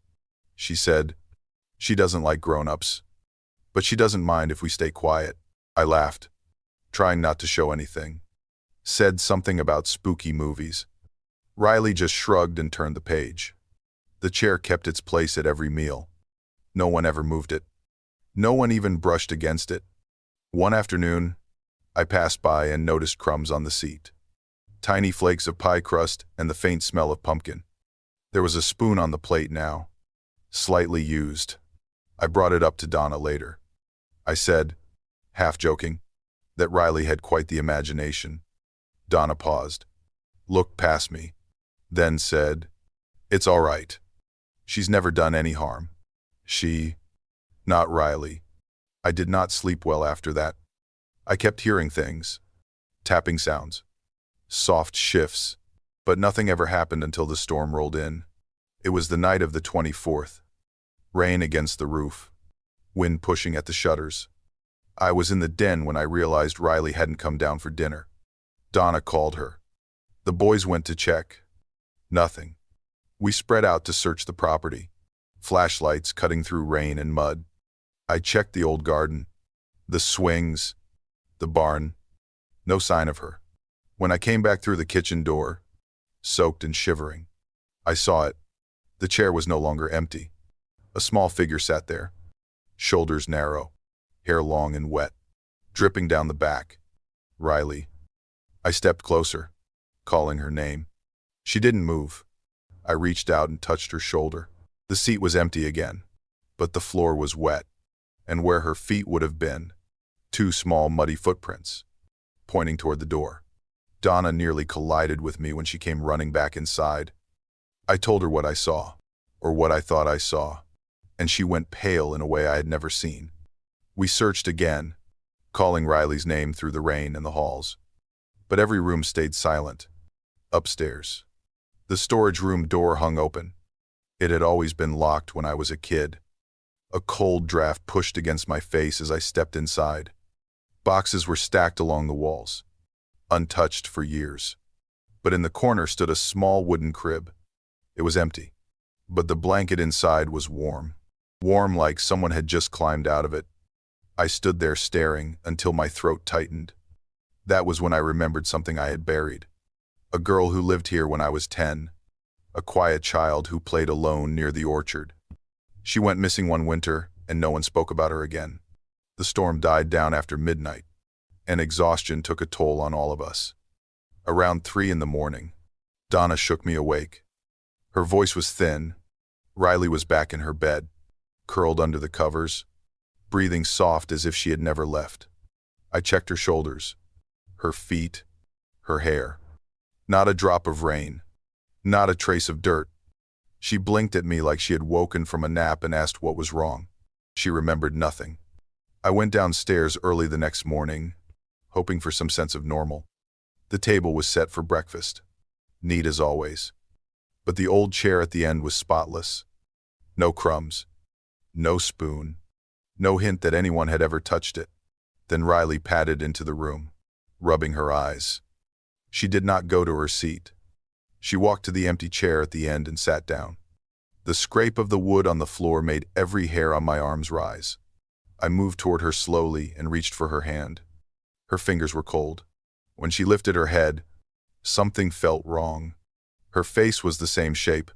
she said, "She doesn't like grown-ups, but she doesn't mind if we stay quiet." I laughed, trying not to show anything. Said something about spooky movies. Riley just shrugged and turned the page. The chair kept its place at every meal. No one ever moved it. No one even brushed against it. One afternoon, I passed by and noticed crumbs on the seat. Tiny flakes of pie crust and the faint smell of pumpkin. There was a spoon on the plate now, slightly used. I brought it up to Donna later. I said, half joking, that Riley had quite the imagination. Donna paused, looked past me, then said, "It's all right. She's never done any harm." Not Riley. I did not sleep well after that. I kept hearing things, tapping sounds, soft shifts, but nothing ever happened until the storm rolled in. It was the night of the 24th. Rain against the roof, wind pushing at the shutters. I was in the den when I realized Riley hadn't come down for dinner. Donna called her. The boys went to check. Nothing. We spread out to search the property, flashlights cutting through rain and mud. I checked the old garden, the swings, the barn. No sign of her. When I came back through the kitchen door, soaked and shivering, I saw it. The chair was no longer empty. A small figure sat there, shoulders narrow, hair long and wet, dripping down the back. Riley. I stepped closer, calling her name. She didn't move. I reached out and touched her shoulder. The seat was empty again, but the floor was wet, and where her feet would have been, 2 small muddy footprints, pointing toward the door. Donna nearly collided with me when she came running back inside. I told her what I saw, or what I thought I saw, and she went pale in a way I had never seen. We searched again, calling Riley's name through the rain and the halls. But every room stayed silent. Upstairs, the storage room door hung open. It had always been locked when I was a kid. A cold draft pushed against my face as I stepped inside. Boxes were stacked along the walls, untouched for years. But in the corner stood a small wooden crib. It was empty, but the blanket inside was warm. Warm like someone had just climbed out of it. I stood there staring until my throat tightened. That was when I remembered something I had buried. A girl who lived here when I was 10. A quiet child who played alone near the orchard. She went missing one winter, and no one spoke about her again. The storm died down after midnight, and exhaustion took a toll on all of us. Around 3 in the morning, Donna shook me awake. Her voice was thin. Riley was back in her bed, curled under the covers, breathing soft as if she had never left. I checked her shoulders, her feet, her hair. Not a drop of rain, not a trace of dirt. She blinked at me like she had woken from a nap and asked what was wrong. She remembered nothing. I went downstairs early the next morning, hoping for some sense of normal. The table was set for breakfast, neat as always. But the old chair at the end was spotless. No crumbs, no spoon, no hint that anyone had ever touched it. Then Riley padded into the room, rubbing her eyes. She did not go to her seat. She walked to the empty chair at the end and sat down. The scrape of the wood on the floor made every hair on my arms rise. I moved toward her slowly and reached for her hand. Her fingers were cold. When she lifted her head, something felt wrong. Her face was the same shape,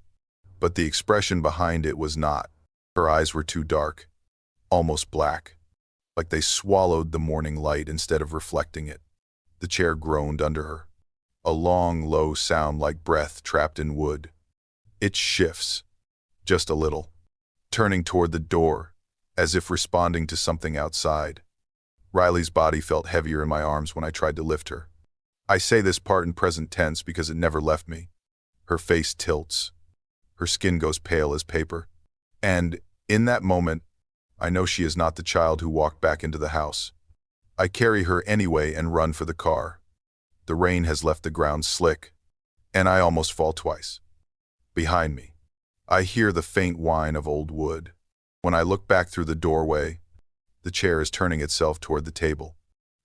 but the expression behind it was not. Her eyes were too dark, almost black, like they swallowed the morning light instead of reflecting it. The chair groaned under her. A long, low sound like breath trapped in wood. It shifts, just a little, turning toward the door, as if responding to something outside. Riley's body felt heavier in my arms when I tried to lift her. I say this part in present tense because it never left me. Her face tilts. Her skin goes pale as paper. And, in that moment, I know she is not the child who walked back into the house. I carry her anyway and run for the car. The rain has left the ground slick, and I almost fall twice. Behind me, I hear the faint whine of old wood. When I look back through the doorway, the chair is turning itself toward the table,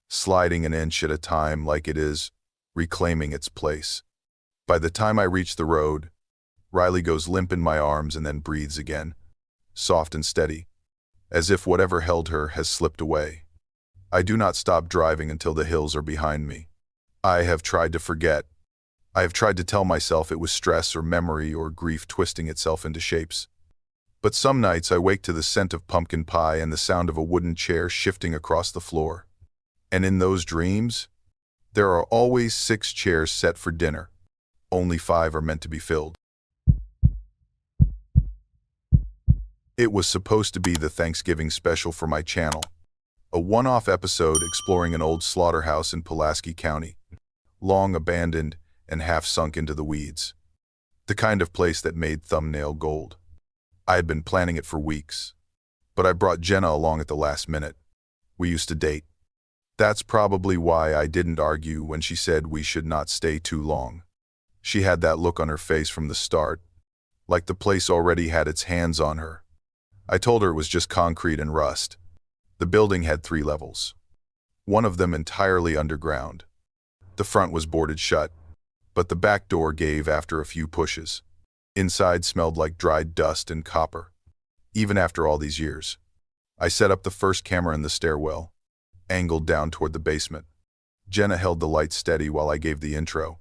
sliding an inch at a time like it is reclaiming its place. By the time I reach the road, Riley goes limp in my arms and then breathes again, soft and steady, as if whatever held her has slipped away. I do not stop driving until the hills are behind me. I have tried to forget, I have tried to tell myself it was stress or memory or grief twisting itself into shapes. But some nights I wake to the scent of pumpkin pie and the sound of a wooden chair shifting across the floor. And in those dreams, there are always 6 chairs set for dinner. Only 5 are meant to be filled. It was supposed to be the Thanksgiving special for my channel. A one-off episode exploring an old slaughterhouse in Pulaski County, long abandoned and half sunk into the weeds. The kind of place that made thumbnail gold. I had been planning it for weeks, but I brought Jenna along at the last minute. We used to date. That's probably why I didn't argue when she said we should not stay too long. She had that look on her face from the start, like the place already had its hands on her. I told her it was just concrete and rust. The building had 3 levels, one of them entirely underground. The front was boarded shut, but the back door gave after a few pushes. Inside smelled like dried dust and copper. Even after all these years, I set up the first camera in the stairwell, angled down toward the basement. Jenna held the light steady while I gave the intro.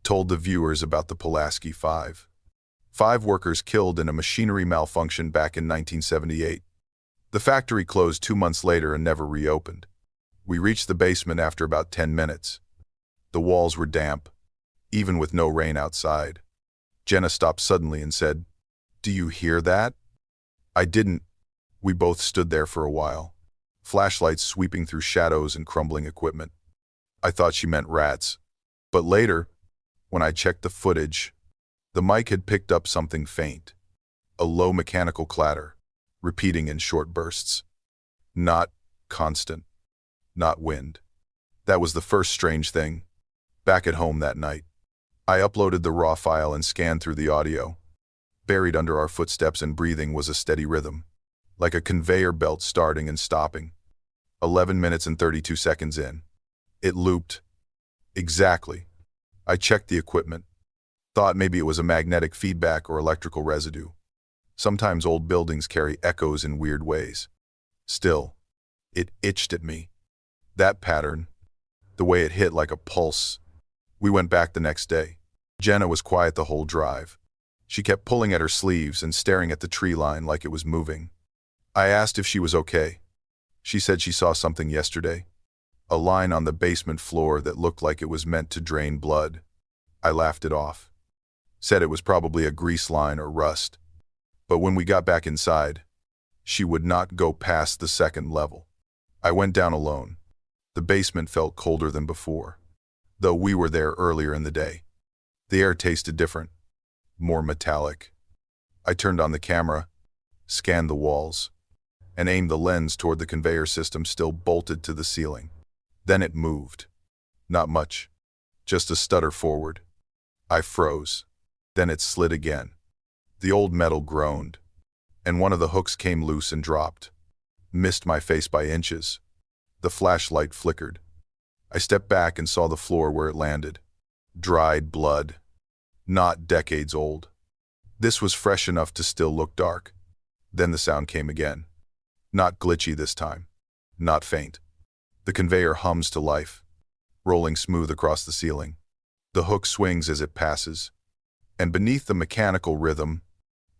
Told the viewers about the Pulaski 5. 5 workers killed in a machinery malfunction back in 1978. The factory closed 2 months later and never reopened. We reached the basement after about 10 minutes. The walls were damp, even with no rain outside. Jenna stopped suddenly and said, "Do you hear that?" I didn't. We both stood there for a while, flashlights sweeping through shadows and crumbling equipment. I thought she meant rats. But later, when I checked the footage, the mic had picked up something faint, a low mechanical clatter, repeating in short bursts. Not constant, not wind. That was the first strange thing. Back at home that night, I uploaded the raw file and scanned through the audio. Buried under our footsteps and breathing was a steady rhythm, like a conveyor belt starting and stopping. 11 minutes and 32 seconds in. It looped. Exactly. I checked the equipment. Thought maybe it was a magnetic feedback or electrical residue. Sometimes old buildings carry echoes in weird ways. Still, it itched at me. That pattern, the way it hit like a pulse. We went back the next day. Jenna was quiet the whole drive. She kept pulling at her sleeves and staring at the tree line like it was moving. I asked if she was okay. She said she saw something yesterday. A line on the basement floor that looked like it was meant to drain blood. I laughed it off. Said it was probably a grease line or rust. But when we got back inside, she would not go past the 2nd level. I went down alone. The basement felt colder than before, though we were there earlier in the day. The air tasted different, more metallic. I turned on the camera, scanned the walls, and aimed the lens toward the conveyor system still bolted to the ceiling. Then it moved. Not much, just a stutter forward. I froze. Then it slid again. The old metal groaned, and one of the hooks came loose and dropped. Missed my face by inches. The flashlight flickered. I stepped back and saw the floor where it landed. Dried blood. Not decades old. This was fresh enough to still look dark. Then the sound came again. Not glitchy this time. Not faint. The conveyor hums to life, rolling smooth across the ceiling. The hook swings as it passes. And beneath the mechanical rhythm,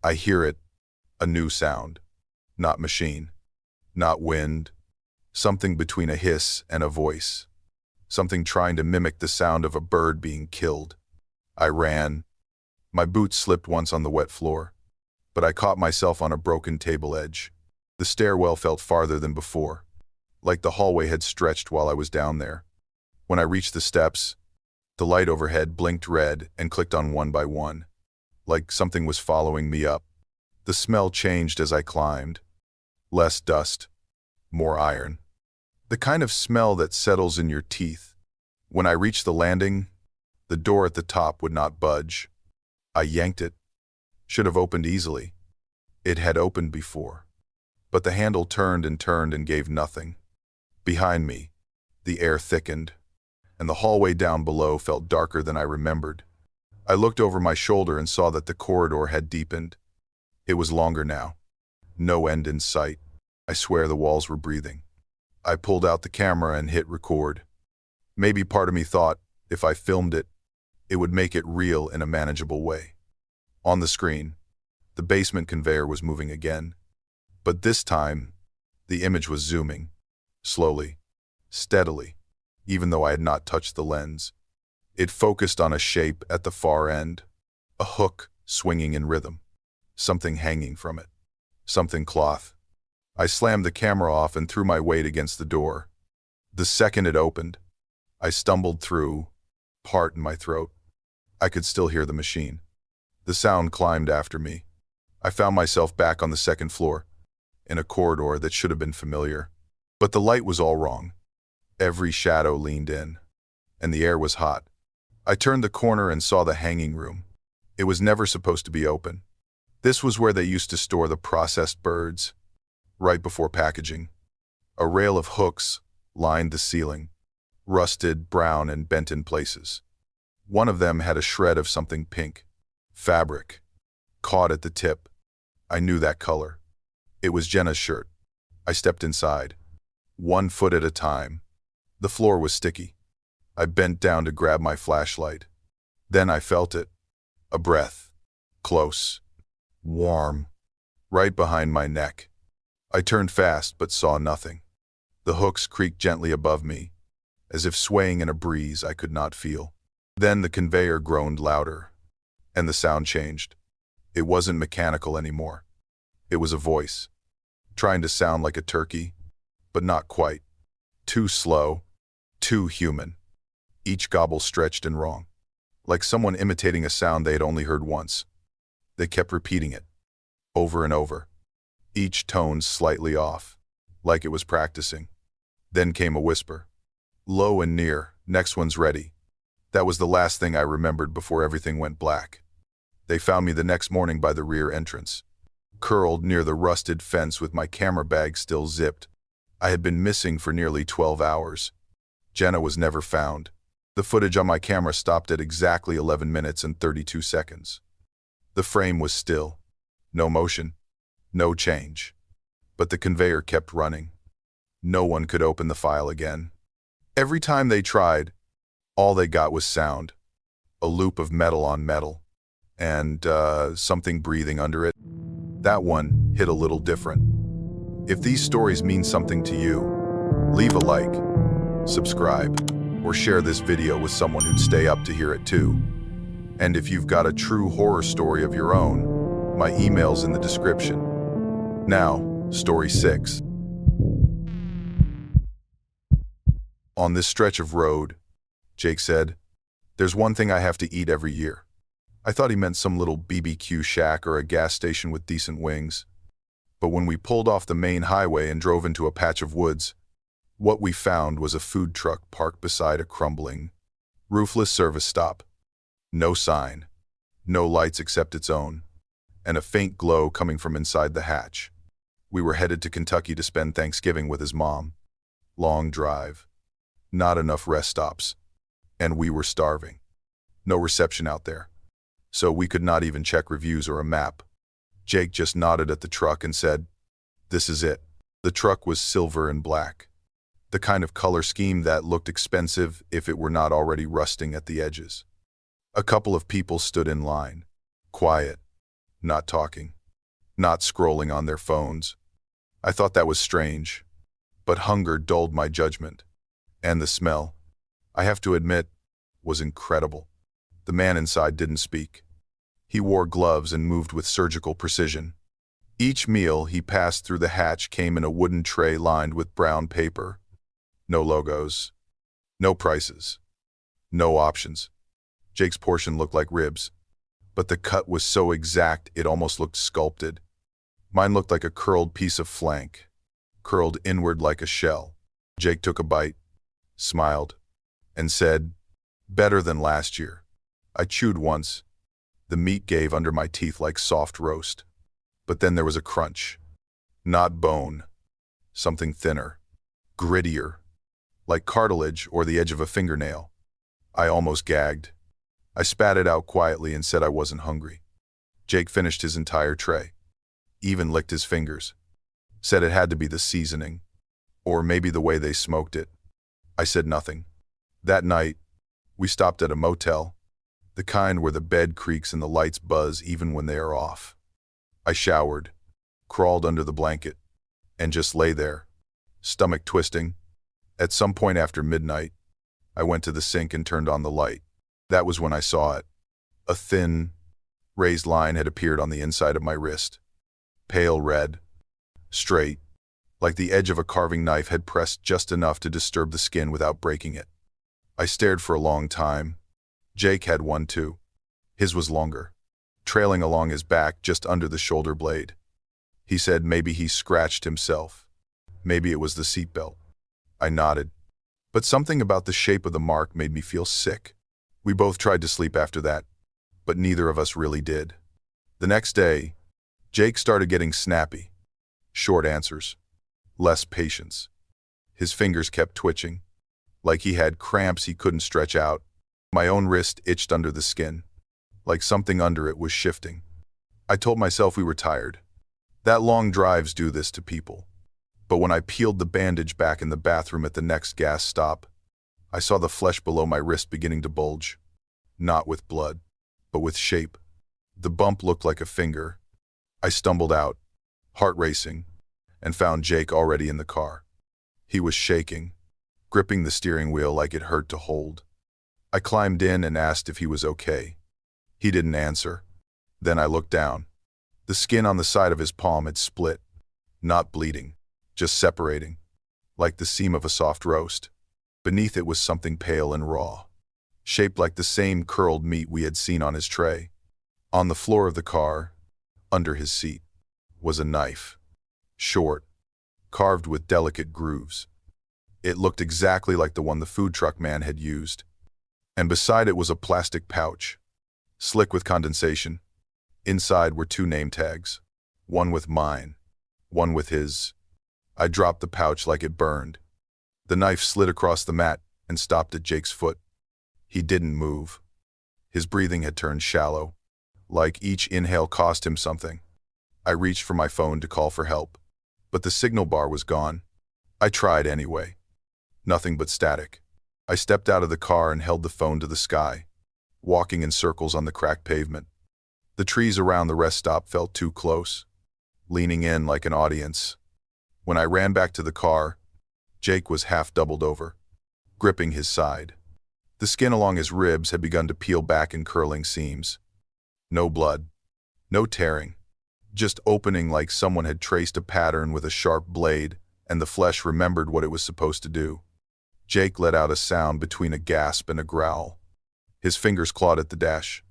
I hear it, a new sound. Not machine. Not wind. Something between a hiss and a voice. Something trying to mimic the sound of a bird being killed. I ran. My boots slipped once on the wet floor, but I caught myself on a broken table edge. The stairwell felt farther than before, like the hallway had stretched while I was down there. When I reached the steps, the light overhead blinked red and clicked on one by one, like something was following me up. The smell changed as I climbed. Less dust, more iron. The kind of smell that settles in your teeth. When I reached the landing, the door at the top would not budge. I yanked it. Should have opened easily. It had opened before. But the handle turned and gave nothing. Behind me, the air thickened, and the hallway down below felt darker than I remembered. I looked over my shoulder and saw that the corridor had deepened. It was longer now. No end in sight. I swear the walls were breathing. I pulled out the camera and hit record. Maybe part of me thought, if I filmed it, It would make it real in a manageable way. On the screen, the basement conveyor was moving again, but this time, the image was zooming, slowly, steadily, even though I had not touched the lens. It focused on a shape at the far end, a hook swinging in rhythm, something hanging from it, something cloth. I slammed the camera off and threw my weight against the door. The second it opened, I stumbled through, part in my throat. I could still hear the machine. The sound climbed after me. I found myself back on the second floor, in a corridor that should have been familiar. But the light was all wrong. Every shadow leaned in, and the air was hot. I turned the corner and saw the hanging room. It was never supposed to be open. This was where they used to store the processed birds, right before packaging. A rail of hooks lined the ceiling, rusted, brown, and bent in places. One of them had a shred of something pink, fabric, caught at the tip. I knew that color. It was Jenna's shirt. I stepped inside, 1 foot at a time. The floor was sticky. I bent down to grab my flashlight. Then I felt it. A breath. Close. Warm. Right behind my neck. I turned fast but saw nothing. The hooks creaked gently above me, as if swaying in a breeze I could not feel. Then the conveyor groaned louder, and the sound changed. It wasn't mechanical anymore. It was a voice, trying to sound like a turkey, but not quite. Too slow, too human. Each gobble stretched and wrong, like someone imitating a sound they had only heard once. They kept repeating it, over and over, each tone slightly off, like it was practicing. Then came a whisper, low and near, next one's ready. That was the last thing I remembered before everything went black. They found me the next morning by the rear entrance, curled near the rusted fence with my camera bag still zipped. I had been missing for nearly 12 hours. Jenna was never found. The footage on my camera stopped at exactly 11 minutes and 32 seconds. The frame was still. No motion. No change. But the conveyor kept running. No one could open the file again. Every time they tried, all they got was sound. A loop of metal on metal. And something breathing under it. That one hit a little different. If these stories mean something to you, leave a like, subscribe, or share this video with someone who'd stay up to hear it too. And if you've got a true horror story of your own, my email's in the description. Now, story 6. On this stretch of road, Jake said, there's one thing I have to eat every year. I thought he meant some little BBQ shack or a gas station with decent wings. But when we pulled off the main highway and drove into a patch of woods, what we found was a food truck parked beside a crumbling, roofless service stop. No sign, no lights except its own, and a faint glow coming from inside the hatch. We were headed to Kentucky to spend Thanksgiving with his mom. Long drive, not enough rest stops, and we were starving. No reception out there, so we could not even check reviews or a map. Jake just nodded at the truck and said, "This is it." The truck was silver and black, the kind of color scheme that looked expensive if it were not already rusting at the edges. A couple of people stood in line, quiet, not talking, not scrolling on their phones. I thought that was strange, but hunger dulled my judgment. And the smell, I have to admit, was incredible. The man inside didn't speak. He wore gloves and moved with surgical precision. Each meal he passed through the hatch came in a wooden tray lined with brown paper. No logos, no prices, no options. Jake's portion looked like ribs, but the cut was so exact it almost looked sculpted. Mine looked like a curled piece of flank, curled inward like a shell. Jake took a bite, smiled, and said, "Better than last year." I chewed once. The meat gave under my teeth like soft roast. But then there was a crunch. Not bone. Something thinner, grittier, like cartilage or the edge of a fingernail. I almost gagged. I spat it out quietly and said I wasn't hungry. Jake finished his entire tray, even licked his fingers. Said it had to be the seasoning, or maybe the way they smoked it. I said nothing. That night, we stopped at a motel. the kind where the bed creaks and the lights buzz even when they are off. I showered, crawled under the blanket, and just lay there, stomach twisting. At some point after midnight, I went to the sink and turned on the light. That was when I saw it. A thin, raised line had appeared on the inside of my wrist. Pale red, straight, like the edge of a carving knife had pressed just enough to disturb the skin without breaking it. I stared for a long time. Jake had one too. His was longer, trailing along his back just under the shoulder blade. He said maybe he scratched himself. Maybe it was the seatbelt. I nodded. But something about the shape of the mark made me feel sick. We both tried to sleep after that, but neither of us really did. The next day, Jake started getting snappy. Short answers. Less patience. His fingers kept twitching, like he had cramps he couldn't stretch out. My own wrist itched under the skin, like something under it was shifting. I told myself we were tired. That long drives do this to people. But when I peeled the bandage back in the bathroom at the next gas stop, I saw the flesh below my wrist beginning to bulge. Not with blood, but with shape. The bump looked like a finger. I stumbled out, heart racing, and found Jake already in the car. He was shaking, gripping the steering wheel like it hurt to hold. I climbed in and asked if he was okay. He didn't answer. Then I looked down. The skin on the side of his palm had split, not bleeding, just separating, like the seam of a soft roast. Beneath it was something pale and raw, shaped like the same curled meat we had seen on his tray. On the floor of the car, under his seat, was a knife. Short, carved with delicate grooves. It looked exactly like the one the food truck man had used. And beside it was a plastic pouch, slick with condensation. Inside were 2 name tags, one with mine, one with his. I dropped the pouch like it burned. The knife slid across the mat and stopped at Jake's foot. He didn't move. His breathing had turned shallow, like each inhale cost him something. I reached for my phone to call for help, but the signal bar was gone. I tried anyway. Nothing but static. I stepped out of the car and held the phone to the sky, walking in circles on the cracked pavement. The trees around the rest stop felt too close, leaning in like an audience. When I ran back to the car, Jake was half doubled over, gripping his side. The skin along his ribs had begun to peel back in curling seams. No blood, no tearing, just opening like someone had traced a pattern with a sharp blade, and the flesh remembered what it was supposed to do. Jake let out a sound between a gasp and a growl. His fingers clawed at the dash,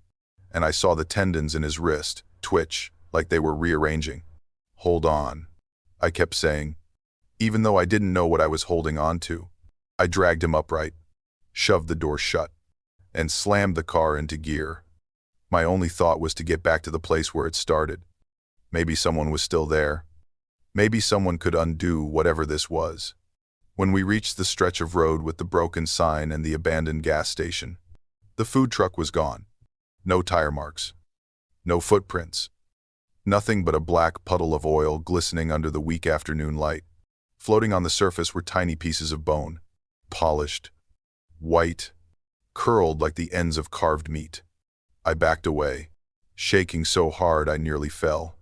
and I saw the tendons in his wrist twitch like they were rearranging. Hold on, I kept saying, even though I didn't know what I was holding on to. I dragged him upright, shoved the door shut, and slammed the car into gear. My only thought was to get back to the place where it started. Maybe someone was still there. Maybe someone could undo whatever this was. When we reached the stretch of road with the broken sign and the abandoned gas station, the food truck was gone. No tire marks. No footprints. Nothing but a black puddle of oil glistening under the weak afternoon light. Floating on the surface were tiny pieces of bone, polished, white, curled like the ends of carved meat. I backed away, shaking so hard I nearly fell.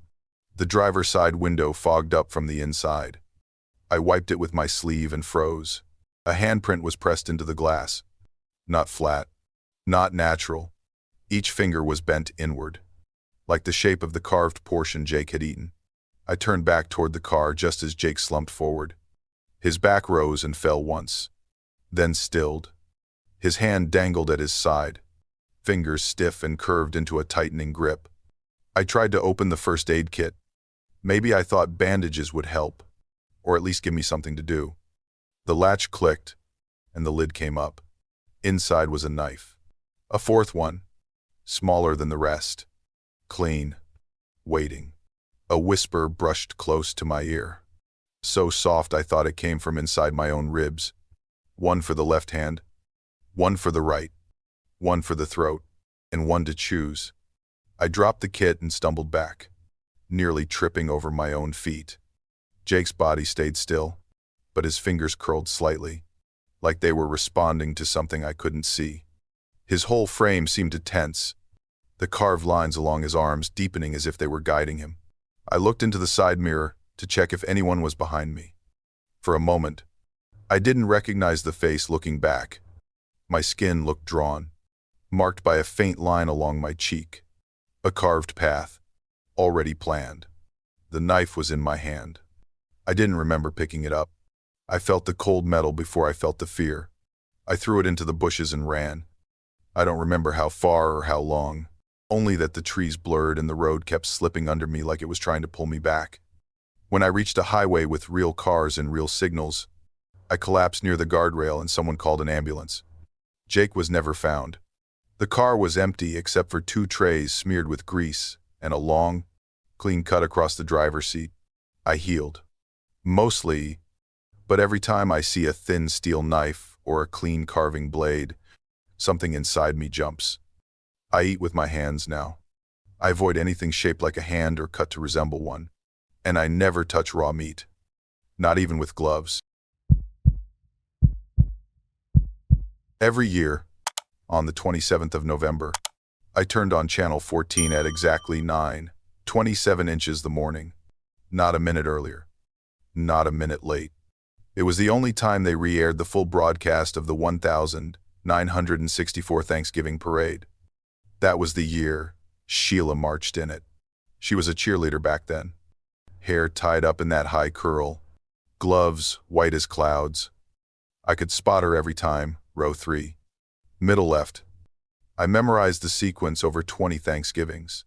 The driver's side window fogged up from the inside. I wiped it with my sleeve and froze. A handprint was pressed into the glass. Not flat, not natural. Each finger was bent inward, like the shape of the carved portion Jake had eaten. I turned back toward the car just as Jake slumped forward. His back rose and fell once, then stilled. His hand dangled at his side, fingers stiff and curved into a tightening grip. I tried to open the first aid kit. Maybe I thought bandages would help, or at least give me something to do. The latch clicked, and the lid came up. Inside was a knife. A fourth one, smaller than the rest. Clean, waiting. A whisper brushed close to my ear. So soft I thought it came from inside my own ribs. One for the left hand, one for the right, one for the throat, and one to choose. I dropped the kit and stumbled back, nearly tripping over my own feet. Jake's body stayed still, but his fingers curled slightly, like they were responding to something I couldn't see. His whole frame seemed to tense, the carved lines along his arms deepening as if they were guiding him. I looked into the side mirror to check if anyone was behind me. For a moment, I didn't recognize the face looking back. My skin looked drawn, marked by a faint line along my cheek. A carved path, already planned. The knife was in my hand. I didn't remember picking it up. I felt the cold metal before I felt the fear. I threw it into the bushes and ran. I don't remember how far or how long, only that the trees blurred and the road kept slipping under me like it was trying to pull me back. When I reached a highway with real cars and real signals, I collapsed near the guardrail and someone called an ambulance. Jake was never found. The car was empty except for 2 trays smeared with grease and a long, clean cut across the driver's seat. I healed. Mostly, but every time I see a thin steel knife or a clean carving blade, something inside me jumps. I eat with my hands now. I avoid anything shaped like a hand or cut to resemble one. And I never touch raw meat. Not even with gloves. Every year, on the 27th of November, I turned on Channel 14 at exactly 9:27 inches the morning. Not a minute earlier. Not a minute late. It was the only time they re-aired the full broadcast of the 1964 Thanksgiving parade. That was the year Sheila marched in it. She was a cheerleader back then. Hair tied up in that high curl. Gloves white as clouds. I could spot her every time, row 3. Middle left. I memorized the sequence over 20 Thanksgivings.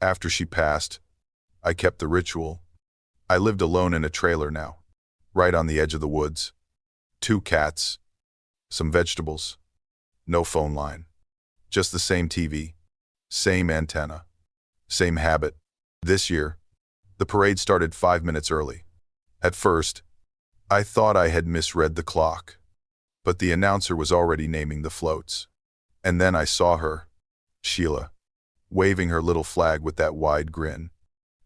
After she passed, I kept the ritual. I lived alone in a trailer now, right on the edge of the woods. 2 cats, some vegetables, no phone line. Just the same TV, same antenna, same habit. This year, the parade started 5 minutes early. At first, I thought I had misread the clock, but the announcer was already naming the floats. And then I saw her, Sheila, waving her little flag with that wide grin.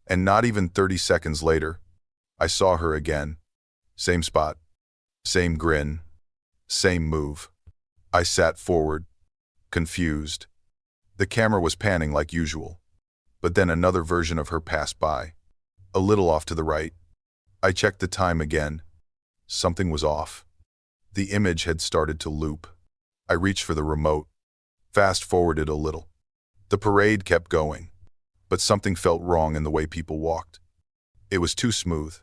And not even 30 seconds later, I saw her again. Same spot, same grin, same move. I sat forward, confused. The camera was panning like usual, but then another version of her passed by, a little off to the right. I checked the time again. Something was off. The image had started to loop. I reached for the remote, fast-forwarded a little. The parade kept going, but something felt wrong in the way people walked. It was too smooth,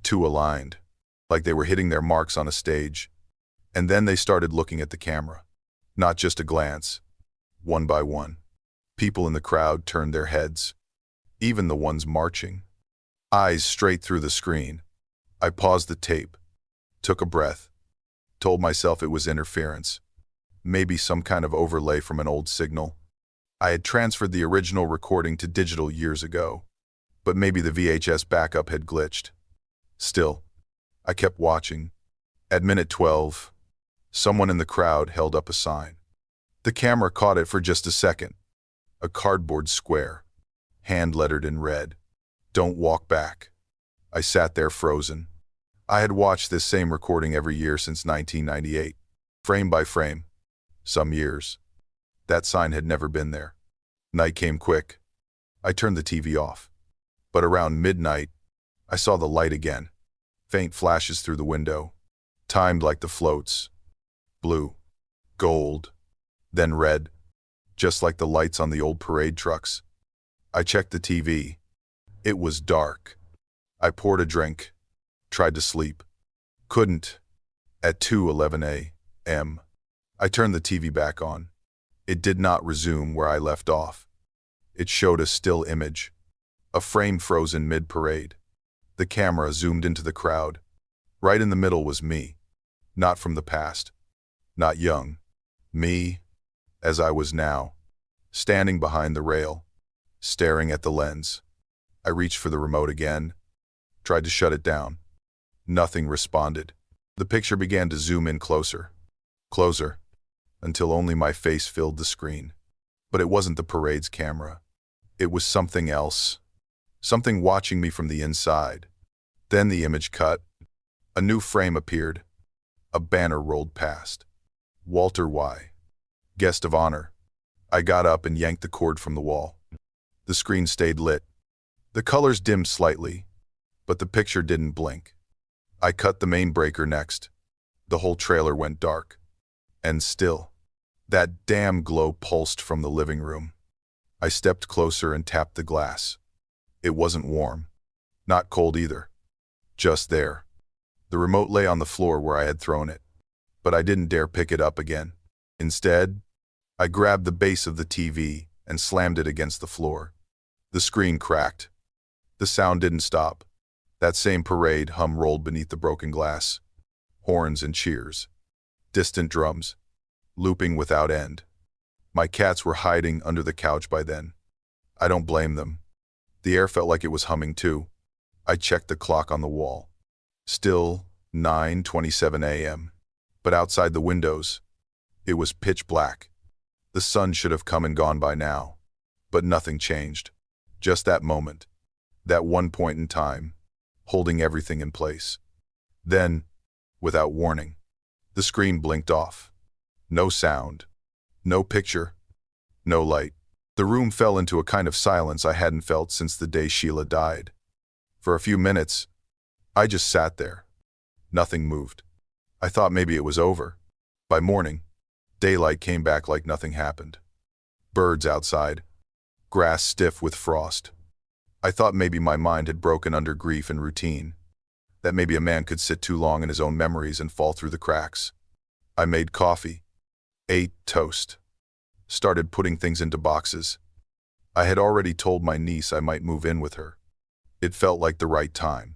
too aligned, like they were hitting their marks on a stage. And then they started looking at the camera. Not just a glance. One by one, people in the crowd turned their heads, even the ones marching. Eyes straight through the screen. I paused the tape, took a breath, told myself it was interference. Maybe some kind of overlay from an old signal. I had transferred the original recording to digital years ago, but maybe the VHS backup had glitched. Still, I kept watching. At minute 12, someone in the crowd held up a sign. The camera caught it for just a second. A cardboard square, hand-lettered in red. Don't walk back. I sat there frozen. I had watched this same recording every year since 1998, frame by frame. Some years. That sign had never been there. Night came quick. I turned the TV off. But around midnight, I saw the light again. Faint flashes through the window, timed like the floats. Blue, gold, then red, just like the lights on the old parade trucks. I checked the TV. It was dark. I poured a drink, tried to sleep. Couldn't. At 2:11 a.m., I turned the TV back on. It did not resume where I left off. It showed a still image, a frame frozen mid-parade. The camera zoomed into the crowd. Right in the middle was me, not from the past, not young. Me, as I was now, standing behind the rail, staring at the lens. I reached for the remote again, tried to shut it down. Nothing responded. The picture began to zoom in closer, closer, until only my face filled the screen. But it wasn't the parade's camera. It was something else, something watching me from the inside. Then the image cut. A new frame appeared. A banner rolled past. Walter Y. Guest of honor. I got up and yanked the cord from the wall. The screen stayed lit. The colors dimmed slightly, but the picture didn't blink. I cut the main breaker next. The whole trailer went dark. And still, that damn glow pulsed from the living room. I stepped closer and tapped the glass. It wasn't warm. Not cold either. Just there. The remote lay on the floor where I had thrown it. But I didn't dare pick it up again. Instead, I grabbed the base of the TV and slammed it against the floor. The screen cracked. The sound didn't stop. That same parade hum rolled beneath the broken glass. Horns and cheers. Distant drums. Looping without end. My cats were hiding under the couch by then. I don't blame them. The air felt like it was humming too. I checked the clock on the wall. Still 9:27 a.m. But outside the windows, it was pitch black. The sun should have come and gone by now. But nothing changed. Just that moment. That one point in time, holding everything in place. Then, without warning, the screen blinked off. No sound. No picture. No light. The room fell into a kind of silence I hadn't felt since the day Sheila died. For a few minutes, I just sat there. Nothing moved. I thought maybe it was over. By morning, daylight came back like nothing happened. Birds outside. Grass stiff with frost. I thought maybe my mind had broken under grief and routine. That maybe a man could sit too long in his own memories and fall through the cracks. I made coffee. Ate toast. Started putting things into boxes. I had already told my niece I might move in with her. It felt like the right time.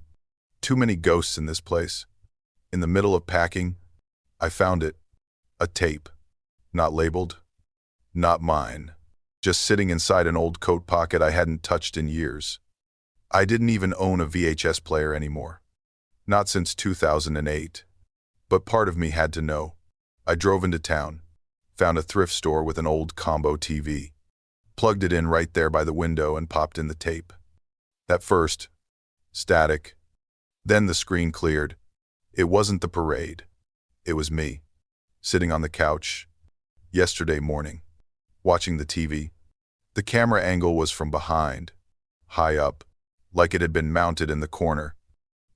Too many ghosts in this place. In the middle of packing, I found it. A tape. Not labeled. Not mine. Just sitting inside an old coat pocket I hadn't touched in years. I didn't even own a VHS player anymore. Not since 2008. But part of me had to know. I drove into town. Found a thrift store with an old combo TV. Plugged it in right there by the window and popped in the tape. At first, static. Then the screen cleared. It wasn't the parade. It was me, sitting on the couch, yesterday morning, watching the TV. The camera angle was from behind, high up, like it had been mounted in the corner.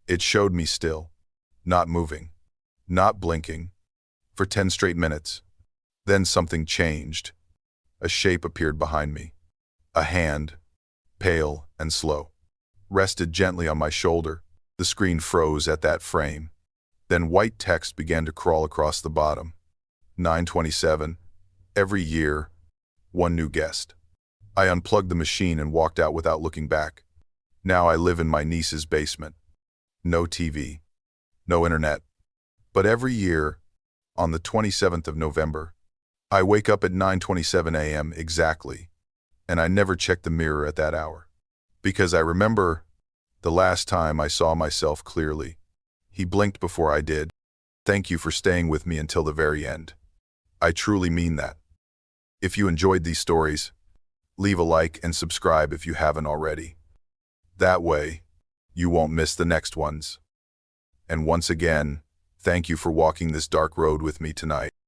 It showed me still, not moving, not blinking, for 10 straight minutes. Then something changed. A shape appeared behind me. A hand, pale and slow, rested gently on my shoulder. The screen froze at that frame. Then white text began to crawl across the bottom. 9:27. Every year, one new guest. I unplugged the machine and walked out without looking back. Now I live in my niece's basement. No TV. No internet. But every year, on the 27th of November, I wake up at 9:27 a.m. exactly, and I never check the mirror at that hour. Because I remember the last time I saw myself clearly. He blinked before I did. Thank you for staying with me until the very end. I truly mean that. If you enjoyed these stories, leave a like and subscribe if you haven't already. That way, you won't miss the next ones. And once again, thank you for walking this dark road with me tonight.